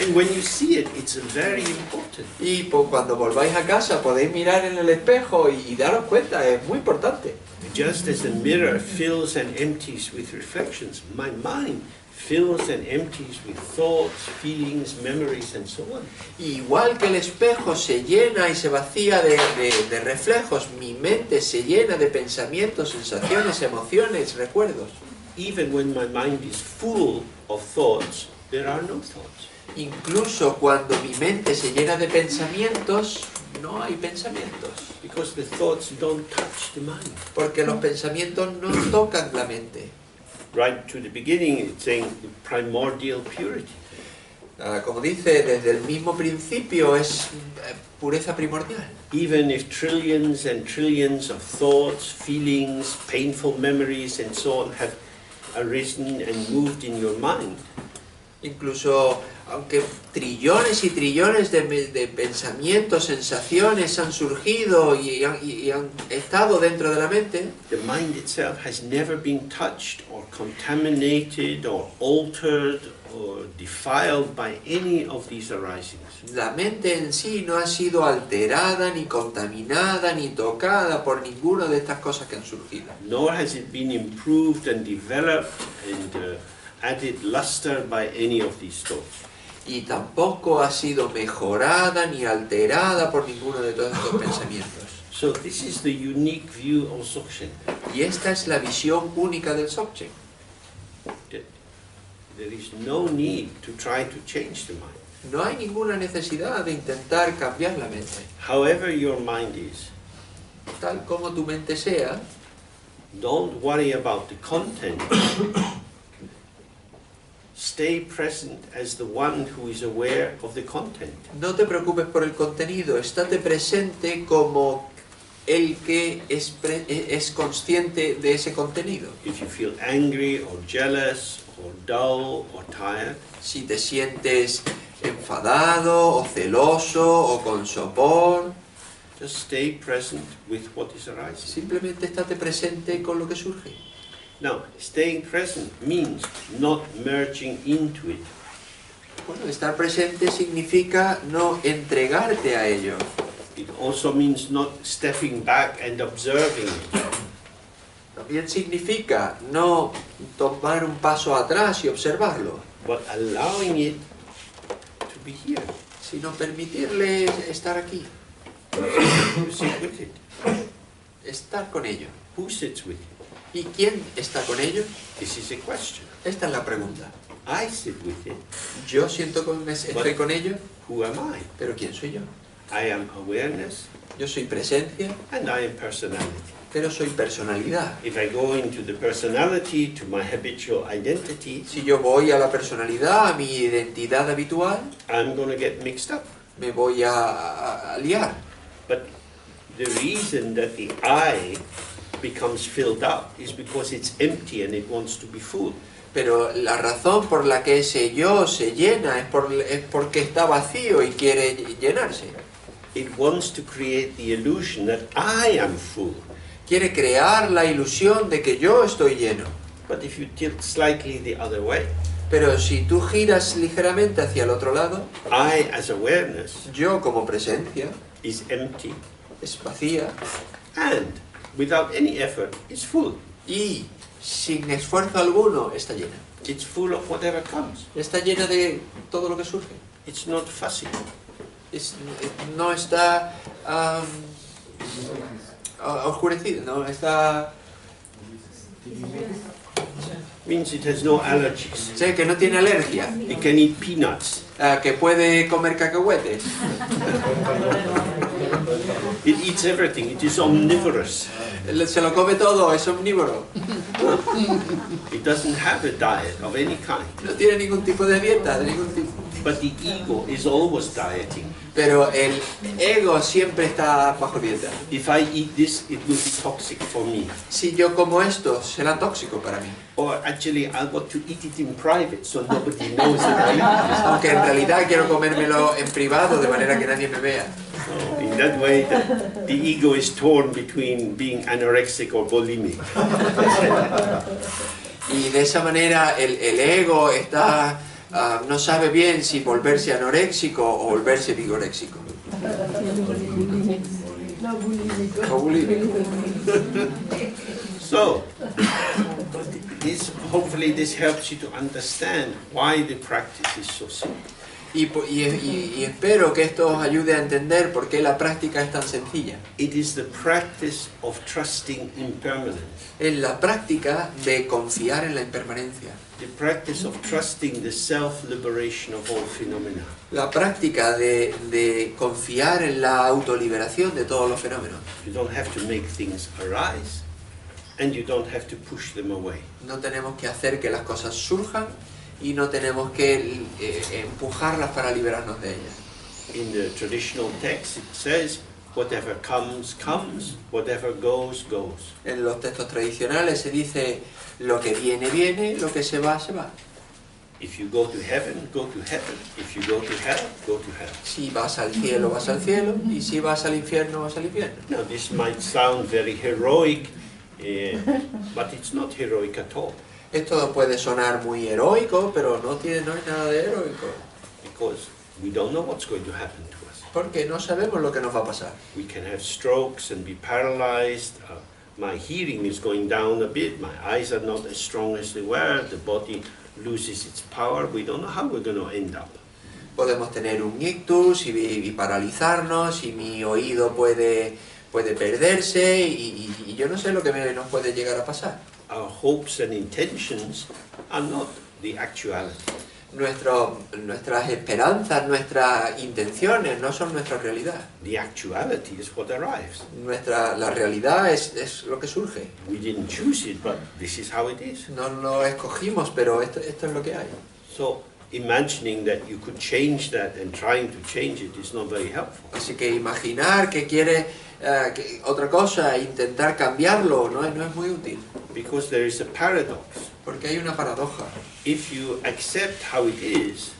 Speaker 1: and when you see it, it's very important.
Speaker 2: Y pues, cuando volváis a casa podéis mirar en el espejo y daros cuenta, es muy importante.
Speaker 1: Just as the mirror fills and empties with reflections, my mind fills and empties with thoughts, feelings, memories, and so on.
Speaker 2: Igual que el espejo se llena y se vacía de reflejos, mi mente se llena de pensamientos, sensaciones, emociones, recuerdos.
Speaker 1: Even when my mind is full of thoughts, there are no thoughts.
Speaker 2: Incluso cuando mi mente se llena de pensamientos, no hay pensamientos.
Speaker 1: Because the thoughts don't touch the mind.
Speaker 2: Porque los pensamientos no tocan la mente.
Speaker 1: Right to the beginning, it's saying the primordial purity.
Speaker 2: Como dice, desde el mismo principio es pureza primordial.
Speaker 1: Even if trillions and trillions of thoughts, feelings, painful memories, and so on have arisen and moved in your mind,
Speaker 2: Incluso aunque trillones y trillones de pensamientos, sensaciones han surgido y han estado dentro de la mente,
Speaker 1: the mind itself has never been touched or contaminated or altered or defiled by any of these arisings.
Speaker 2: la mente en sí no ha sido alterada, ni contaminada, ni tocada por ninguna de estas cosas que han surgido.
Speaker 1: Nor has it been improved and developed and added luster by any of these thoughts.
Speaker 2: Y tampoco ha sido mejorada ni alterada por ninguno de todos estos pensamientos.
Speaker 1: So this is the unique view of Dzogchen.
Speaker 2: Y esta es la visión única del Dzogchen.
Speaker 1: That there is no need to try to change the mind.
Speaker 2: No hay ninguna necesidad de intentar cambiar la mente.
Speaker 1: However your mind is,
Speaker 2: Tal como tu mente sea,
Speaker 1: don't worry about the content. Stay present as the one who is aware of the content.
Speaker 2: no te preocupes por el contenido, estate presente como el que es consciente de ese contenido.
Speaker 1: If you feel angry or jealous or dull or tired,
Speaker 2: Si te sientes enfadado o celoso o con sopor,
Speaker 1: just stay present with what is arising.
Speaker 2: simplemente estate presente con lo que surge.
Speaker 1: Now, staying present means not merging into it.
Speaker 2: Bueno, estar presente significa no entregarte a ello.
Speaker 1: It also means not stepping back and observing it.
Speaker 2: También significa no tomar un paso atrás y observarlo,
Speaker 1: But allowing it to be here.
Speaker 2: sino permitirle estar aquí,
Speaker 1: You sit with it.
Speaker 2: estar con ello.
Speaker 1: Who sits with it?
Speaker 2: ¿Y quién está con ello?
Speaker 1: This is a question.
Speaker 2: Esta es la pregunta.
Speaker 1: I sit with it.
Speaker 2: Yo estoy con ello,
Speaker 1: Who am I?
Speaker 2: pero ¿quién soy yo?
Speaker 1: I am awareness
Speaker 2: Yo soy presencia,
Speaker 1: and I am personality.
Speaker 2: pero soy personalidad.
Speaker 1: If I go into the personality, to my habitual identity,
Speaker 2: Si yo voy a la personalidad, a mi identidad habitual,
Speaker 1: I'm going to get mixed up.
Speaker 2: me voy a liar.
Speaker 1: But the reason that the I becomes filled up is because it's empty and it wants to be full.
Speaker 2: Pero la razón por la que ese yo se llena es porque está vacío y quiere llenarse.
Speaker 1: It wants to create the illusion that I am full.
Speaker 2: Quiere crear la ilusión de que yo estoy lleno.
Speaker 1: But if you tilt slightly the other way,
Speaker 2: Pero si tú giras ligeramente hacia el otro lado,
Speaker 1: I as awareness
Speaker 2: yo como presencia
Speaker 1: is empty
Speaker 2: es vacía
Speaker 1: and without any effort is full.
Speaker 2: y sin esfuerzo alguno está llena.
Speaker 1: It's full of whatever comes.
Speaker 2: Está llena de todo lo que surge.
Speaker 1: It's not fussy.
Speaker 2: No está oscurecido, no está...
Speaker 1: Means it has no allergies.
Speaker 2: Sé que no tiene alergia,
Speaker 1: It can eat peanuts.
Speaker 2: que puede comer cacahuetes.
Speaker 1: It eats everything. It is omnivorous.
Speaker 2: Se lo come todo, es omnívoro.
Speaker 1: It doesn't have a diet of any kind.
Speaker 2: No tiene ningún tipo de dieta, de ningún tipo.
Speaker 1: But the ego is always dieting.
Speaker 2: Pero el ego siempre está bajo dieta.
Speaker 1: If I eat this, it will be toxic for me.
Speaker 2: Si yo como esto, será tóxico para mí.
Speaker 1: Or actually, I want to eat it in private so nobody knows that I eat
Speaker 2: Aunque en realidad quiero comérmelo en privado de manera que nadie me vea.
Speaker 1: this. So in that way, the ego is torn between being anorexic or bulimic.
Speaker 2: Y de esa manera el ego está, no sabe bien si volverse anoréxico o volverse vigoréxico. O bulímico.
Speaker 1: So, hopefully this helps you to understand why the practice is so simple.
Speaker 2: Y espero que esto os ayude a entender por qué la práctica es tan sencilla.
Speaker 1: It is the practice of trusting impermanence.
Speaker 2: Es la práctica de confiar en la impermanencia.
Speaker 1: The practice of trusting the self-liberation of all phenomena.
Speaker 2: La práctica de confiar en la autoliberación de todos los fenómenos.
Speaker 1: You don't have to make things arise, and you don't have to push them away.
Speaker 2: No tenemos que hacer que las cosas surjan y no tenemos que empujarlas para liberarnos de ellas.
Speaker 1: In the traditional text it says, whatever comes, comes, whatever goes, goes.
Speaker 2: En los textos tradicionales se dice, lo que viene, viene, lo que se va, se va.
Speaker 1: If you go to heaven, go to heaven. If you go to hell, go to hell.
Speaker 2: Si vas al cielo, vas al cielo, y si vas al infierno, vas al infierno.
Speaker 1: Now this might sound very heroic, but it's not heroic at all.
Speaker 2: Esto puede sonar muy heroico, pero no es nada de heroico.
Speaker 1: Because we don't know what's going to happen to us.
Speaker 2: Porque no sabemos lo que nos va a pasar.
Speaker 1: We can have strokes and be paralyzed. My hearing is going down a bit. My eyes are not as strong as they were. The body loses its power. We don't know how we're going to end up.
Speaker 2: Podemos tener un ictus y paralizarnos, y mi oído puede perderse, y yo no sé lo que nos puede llegar a pasar.
Speaker 1: Our hopes and intentions are not the actuality.
Speaker 2: Nuestras esperanzas, nuestras intenciones no son nuestra realidad.
Speaker 1: The actuality is what arrives.
Speaker 2: La realidad es lo que surge.
Speaker 1: We didn't choose it, but this is how it is.
Speaker 2: No lo escogimos, pero esto es lo que hay.
Speaker 1: So imagining that you could change that and trying to change it is not very helpful.
Speaker 2: Así que imaginar que quiere otra cosa e intentar cambiarlo no es muy útil.
Speaker 1: Because there is a paradox.
Speaker 2: Porque hay una paradoja.
Speaker 1: If you accept how it is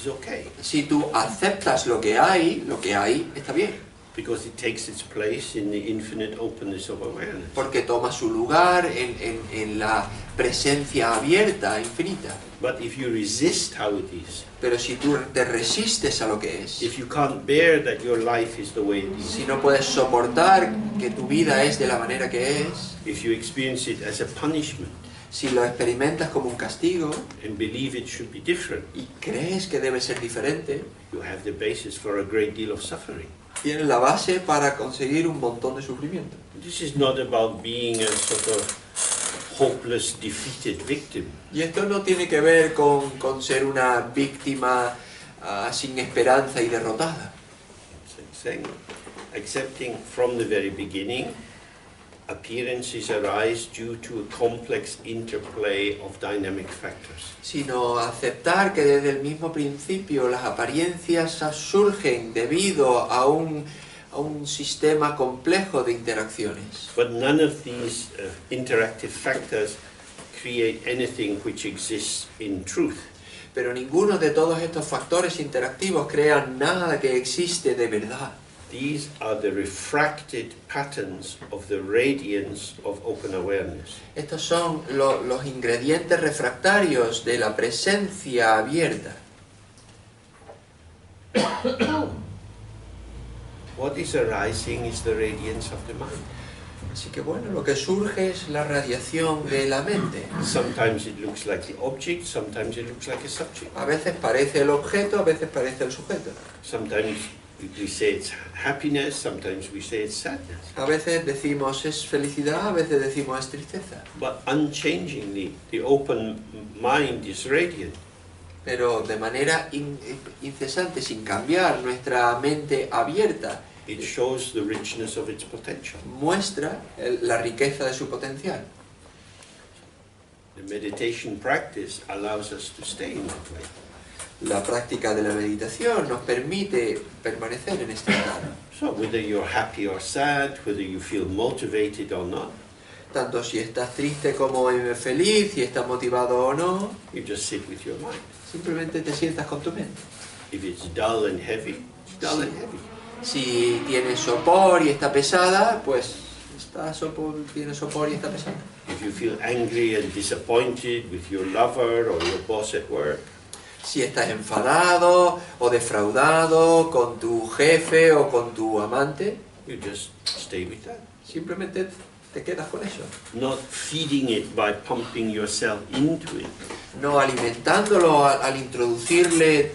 Speaker 1: okay.
Speaker 2: Si tú aceptas lo que hay está bien.
Speaker 1: Because it takes its place in the infinite openness of awareness.
Speaker 2: Porque toma su lugar en la presencia abierta, infinita.
Speaker 1: But if you resist how it is,
Speaker 2: Pero si tú te resistes a lo que es,
Speaker 1: if you can't bear that your life is the way it is,
Speaker 2: si no puedes soportar que tu vida es de la manera que es,
Speaker 1: if you experience it as a punishment
Speaker 2: si lo experimentas como un castigo
Speaker 1: and believe it should be different,
Speaker 2: y crees que debe ser diferente,
Speaker 1: you have the basis for a great deal of suffering.
Speaker 2: tienes la base para conseguir un montón de sufrimiento.
Speaker 1: This is not about being a sort of hopeless, defeated victim.
Speaker 2: Y esto no tiene que ver con ser una víctima sin esperanza y derrotada.
Speaker 1: It's saying, accepting from the very beginning, appearances arise due to a complex interplay of dynamic factors.
Speaker 2: Sino aceptar que desde el mismo principio las apariencias surgen debido a un sistema complejo de interacciones.
Speaker 1: But none of these interactive factors create anything which exists in truth.
Speaker 2: Pero ninguno de todos estos factores interactivos crea nada que existe de verdad.
Speaker 1: These are the refracted patterns of the radiance of open awareness.
Speaker 2: Estos son los ingredientes refractarios de la presencia abierta.
Speaker 1: What is arising is the radiance of the mind.
Speaker 2: Así que bueno, lo que surge es la radiación de la mente.
Speaker 1: Sometimes it looks like the object, sometimes it looks like a subject.
Speaker 2: A veces parece el objeto, a veces parece el sujeto.
Speaker 1: Sometimes we say it's happiness, sometimes we say it's sadness.
Speaker 2: A veces decimos es felicidad, a veces decimos es tristeza.
Speaker 1: But unchangingly, the open mind is radiant.
Speaker 2: Pero de manera incesante, sin cambiar, nuestra mente abierta
Speaker 1: It shows the richness of its potential.
Speaker 2: muestra la riqueza de su potencial.
Speaker 1: The meditation practice allows us to stay in that way.
Speaker 2: La práctica de la meditación nos permite permanecer en este estado.
Speaker 1: So whether you're happy or sad, whether you feel motivated or not,
Speaker 2: Tanto si estás triste como feliz, si estás motivado o no,
Speaker 1: you just sit with your mind.
Speaker 2: simplemente te sientas con tu mente.
Speaker 1: If it's dull and heavy, it's dull and heavy.
Speaker 2: Si tiene sopor y está pesada, pues tiene sopor y está pesada.
Speaker 1: If you feel angry and disappointed with your lover or your boss at work,
Speaker 2: Si estás enfadado o defraudado con tu jefe o con tu amante,
Speaker 1: you just stay with that.
Speaker 2: simplemente te quedas con eso.
Speaker 1: Not feeding it by pumping yourself into it.
Speaker 2: No alimentándolo al introducirte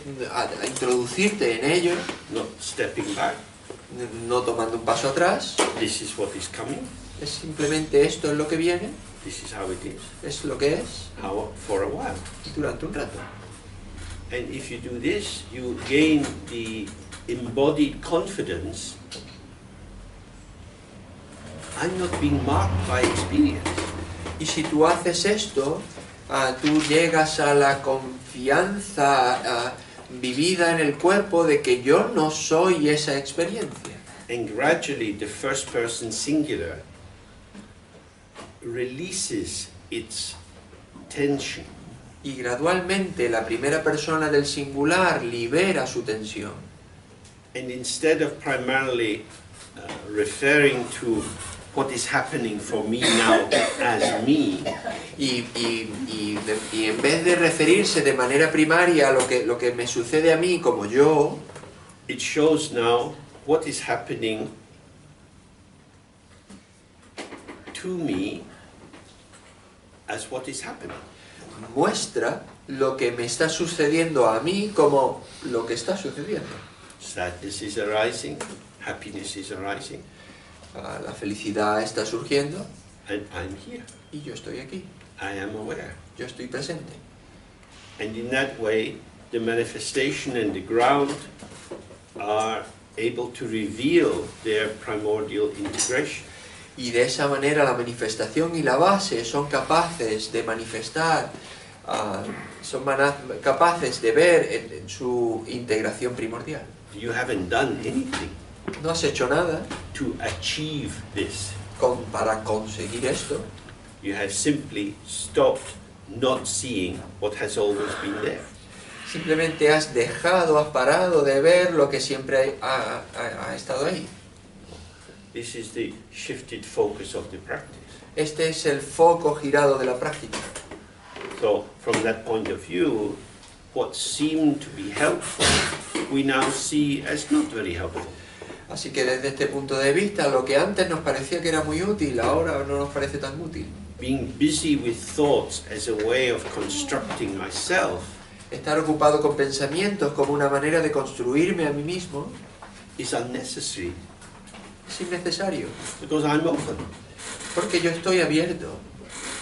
Speaker 2: en ello,
Speaker 1: Not stepping back.
Speaker 2: no tomando un paso atrás.
Speaker 1: This is what is coming.
Speaker 2: Es simplemente esto es lo que viene,
Speaker 1: This is how it is.
Speaker 2: es lo que es,
Speaker 1: How for a while.
Speaker 2: durante un rato.
Speaker 1: And if you do this, you gain the embodied confidence. I'm not being marked by experience.
Speaker 2: Y si tú haces esto, tú llegas a la confianza vivida en el cuerpo de que yo no soy esa experiencia.
Speaker 1: And gradually the first person singular releases its tension.
Speaker 2: Y gradualmente la primera persona del singular libera su tensión.
Speaker 1: And instead of primarily referring to what is happening for me now as me,
Speaker 2: Y en vez de referirse de manera primaria a lo que me sucede a mí como yo,
Speaker 1: it shows now what is happening to me as what is happening.
Speaker 2: muestra lo que me está sucediendo a mí como lo que está sucediendo.
Speaker 1: Sadness is arising, happiness is arising,
Speaker 2: La felicidad está surgiendo
Speaker 1: and I'm here.
Speaker 2: y yo estoy aquí,
Speaker 1: I am aware.
Speaker 2: yo estoy presente.
Speaker 1: And in that way, the manifestation and the ground are able to reveal their primordial integration.
Speaker 2: Y de esa manera la manifestación y la base son capaces de manifestar, capaces de ver en su integración primordial.
Speaker 1: You haven't done anything
Speaker 2: No has hecho nada
Speaker 1: to achieve this.
Speaker 2: para conseguir esto,
Speaker 1: You have simply stopped not seeing what has always been there.
Speaker 2: simplemente has parado de ver lo que siempre ha estado ahí.
Speaker 1: This is the shifted focus of the practice.
Speaker 2: Este es el foco girado de la práctica.
Speaker 1: So, from that point of view, what seemed to be helpful, we now see as not very helpful.
Speaker 2: Así que desde este punto de vista, lo que antes nos parecía que era muy útil, ahora no nos parece tan útil.
Speaker 1: Being busy with thoughts as a way of constructing myself
Speaker 2: Estar ocupado con pensamientos como una manera de construirme a mí mismo
Speaker 1: is unnecessary
Speaker 2: es innecesario,
Speaker 1: because I'm open.
Speaker 2: porque yo estoy abierto.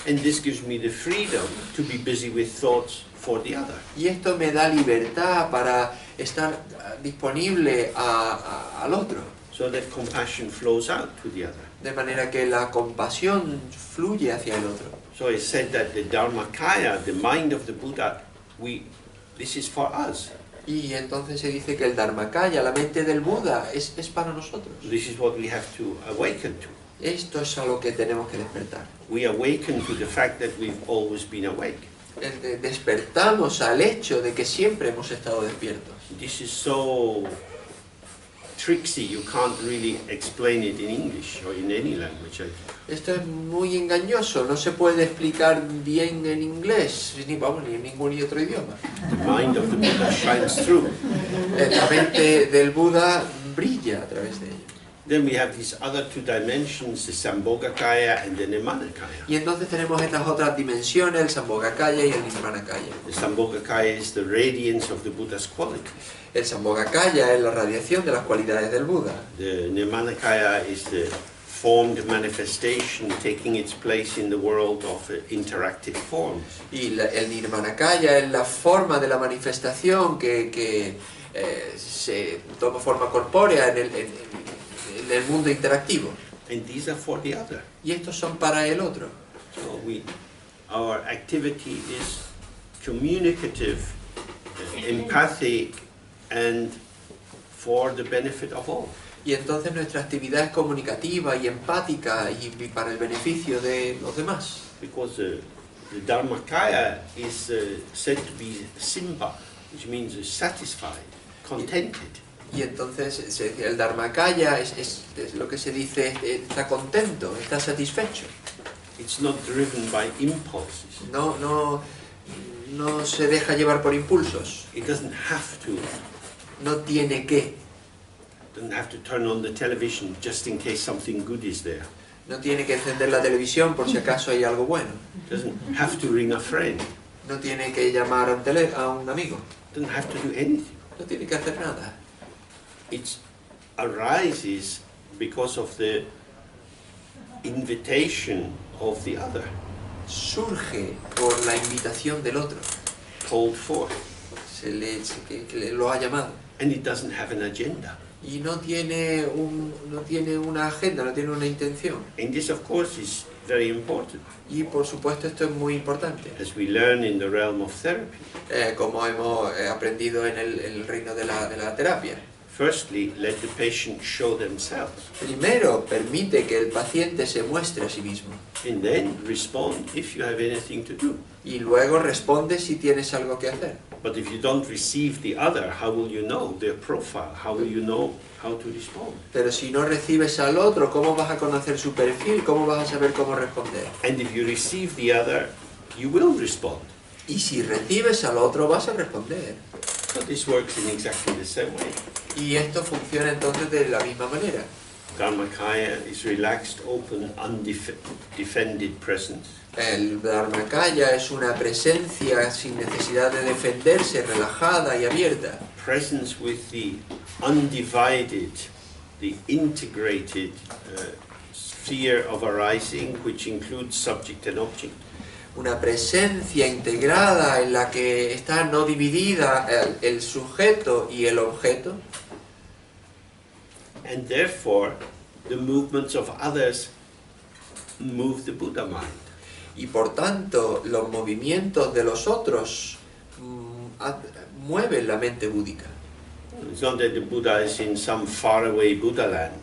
Speaker 1: And this gives me the freedom to be busy with thoughts for the other.
Speaker 2: Y esto me da libertad para estar disponible al otro,
Speaker 1: So that compassion flows out to the other.
Speaker 2: de manera que la compasión fluye hacia el otro.
Speaker 1: So it's said that the Dharmakaya, the mind of the Buddha, this is for us.
Speaker 2: Y entonces se dice que el Dharmakaya, la mente del Buda, es para nosotros.
Speaker 1: This is what we have to awaken to.
Speaker 2: Esto es a lo que tenemos que despertar.
Speaker 1: We awaken to the fact that we've always been awake.
Speaker 2: Despertamos al hecho de que siempre hemos estado despiertos.
Speaker 1: This is so tricksy, you can't really explain it in English or in any language.
Speaker 2: Esto es muy engañoso, no se puede explicar bien en inglés, ni en ningún otro idioma.
Speaker 1: The mind of the Buddha shines through.
Speaker 2: La mente del Buda brilla a través de ello.
Speaker 1: Then we have these other two dimensions, the Sambhogakaya and the Nirmanakaya.
Speaker 2: Y entonces tenemos estas otras dimensiones, el Sambhogakaya y el Nirmanakaya.
Speaker 1: The Sambhogakaya is the radiance of the Buddha's quality.
Speaker 2: El Sambhogakaya es la radiación de las cualidades del Buda.
Speaker 1: The Nirmanakaya is the formed manifestation taking its place in the world of interactive forms.
Speaker 2: Y el Nirmanakaya es la forma de la manifestación que se toma forma corpórea en el mundo interactivo.
Speaker 1: And these are for the other.
Speaker 2: Y estos son para el otro.
Speaker 1: So our activity is communicative, empathic, and for the benefit of all.
Speaker 2: Y entonces nuestra actividad es comunicativa y empática y para el beneficio de los demás.
Speaker 1: Because the Dharmakaya is said to be Simba, which means satisfied, contented.
Speaker 2: Y entonces el Dharmakaya es lo que se dice, está contento, está satisfecho.
Speaker 1: It's not driven by impulses.
Speaker 2: No se deja llevar por impulsos.
Speaker 1: It doesn't have to.
Speaker 2: No tiene que.
Speaker 1: Doesn't have to turn on the television just in case something good is there.
Speaker 2: No tiene que encender la televisión por si acaso hay algo bueno.
Speaker 1: Doesn't have to ring a friend.
Speaker 2: No tiene que llamar a un amigo.
Speaker 1: Doesn't have to do anything.
Speaker 2: No tiene que hacer nada.
Speaker 1: It arises because of the invitation of the other,
Speaker 2: Surge por la invitación del otro.
Speaker 1: called forth.
Speaker 2: Que lo ha llamado.
Speaker 1: And it doesn't have an agenda.
Speaker 2: Y no tiene una agenda, no tiene una intención.
Speaker 1: And this, of course, is very important,
Speaker 2: Y por supuesto esto es muy importante.
Speaker 1: as we learn in the realm of therapy.
Speaker 2: Como hemos aprendido en el reino de la terapia.
Speaker 1: Firstly, let the patient show themselves,
Speaker 2: Primero, permite que el paciente se muestre a sí mismo.
Speaker 1: and then respond if you have anything to do.
Speaker 2: Y luego responde si tienes algo que hacer.
Speaker 1: But if you don't receive the other, how will you know their profile? How will you know how to respond?
Speaker 2: Pero si no recibes al otro, ¿cómo vas a conocer su perfil? ¿Cómo vas a saber cómo responder?
Speaker 1: And if you receive the other, you will respond.
Speaker 2: Y si recibes al otro, vas a responder.
Speaker 1: So this works in exactly the same way.
Speaker 2: Y esto funciona entonces de la misma manera.
Speaker 1: Dharmakaya is relaxed, open, undefended presence.
Speaker 2: El Dharmakaya es una presencia sin necesidad de defenderse, relajada y abierta.
Speaker 1: Presence with the undivided, the integrated sphere of arising, which includes subject and object.
Speaker 2: Una presencia integrada en la que está no dividida el sujeto y el objeto.
Speaker 1: And therefore, the movements of others move the Buddha mind.
Speaker 2: Y por tanto, los movimientos de los otros mueven la mente búdica.
Speaker 1: It's not that the Buddha is in some faraway Buddha land.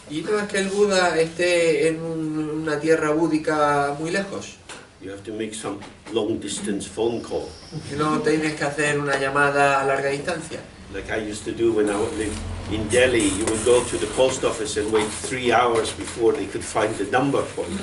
Speaker 2: Y no es que el Buda esté en una tierra búdica muy lejos.
Speaker 1: You have to make some long distance phone call,
Speaker 2: No tienes que hacer una llamada a larga distancia.
Speaker 1: like I used to do when I lived in Delhi. You would go to the post office and wait 3 hours before they could find the number for you.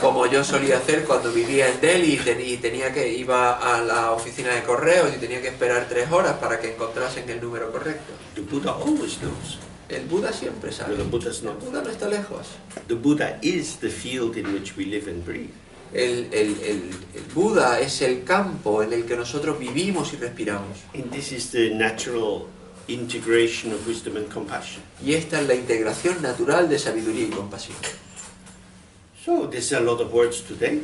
Speaker 2: Como yo solía hacer cuando vivía en Delhi y iba a la oficina de correos y tenía que esperar 3 horas para que encontrasen el número correcto.
Speaker 1: The Buddha always knows.
Speaker 2: El Buda siempre sabe.
Speaker 1: The Buddha's
Speaker 2: El
Speaker 1: not.
Speaker 2: Buda no está lejos.
Speaker 1: The Buddha is the field in which we live and breathe.
Speaker 2: El Buda es el campo en el que nosotros vivimos y respiramos.
Speaker 1: And this is the natural integration of wisdom and compassion.
Speaker 2: Y esta es la integración natural de sabiduría y compasión.
Speaker 1: So there's a lot of words today.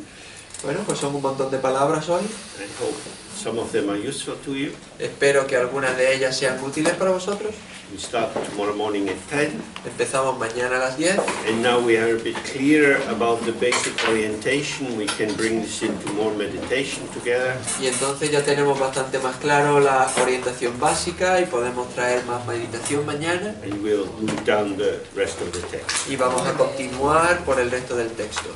Speaker 2: Bueno, pues son un montón de palabras hoy.
Speaker 1: I hope some of them are useful to you.
Speaker 2: Espero que algunas de ellas sean útiles para vosotros.
Speaker 1: We start tomorrow morning at 10.
Speaker 2: Empezamos mañana a las 10.
Speaker 1: And now we are a bit clearer about the basic orientation. We can bring this into more meditation together.
Speaker 2: Y entonces ya tenemos bastante más claro la orientación básica y podemos traer más meditación mañana.
Speaker 1: And we'll move down the rest of the text.
Speaker 2: Y vamos a continuar por el resto del texto.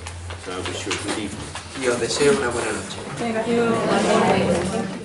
Speaker 1: So I wish you a good evening.
Speaker 2: Y os deseo una buena noche.
Speaker 3: Thank you.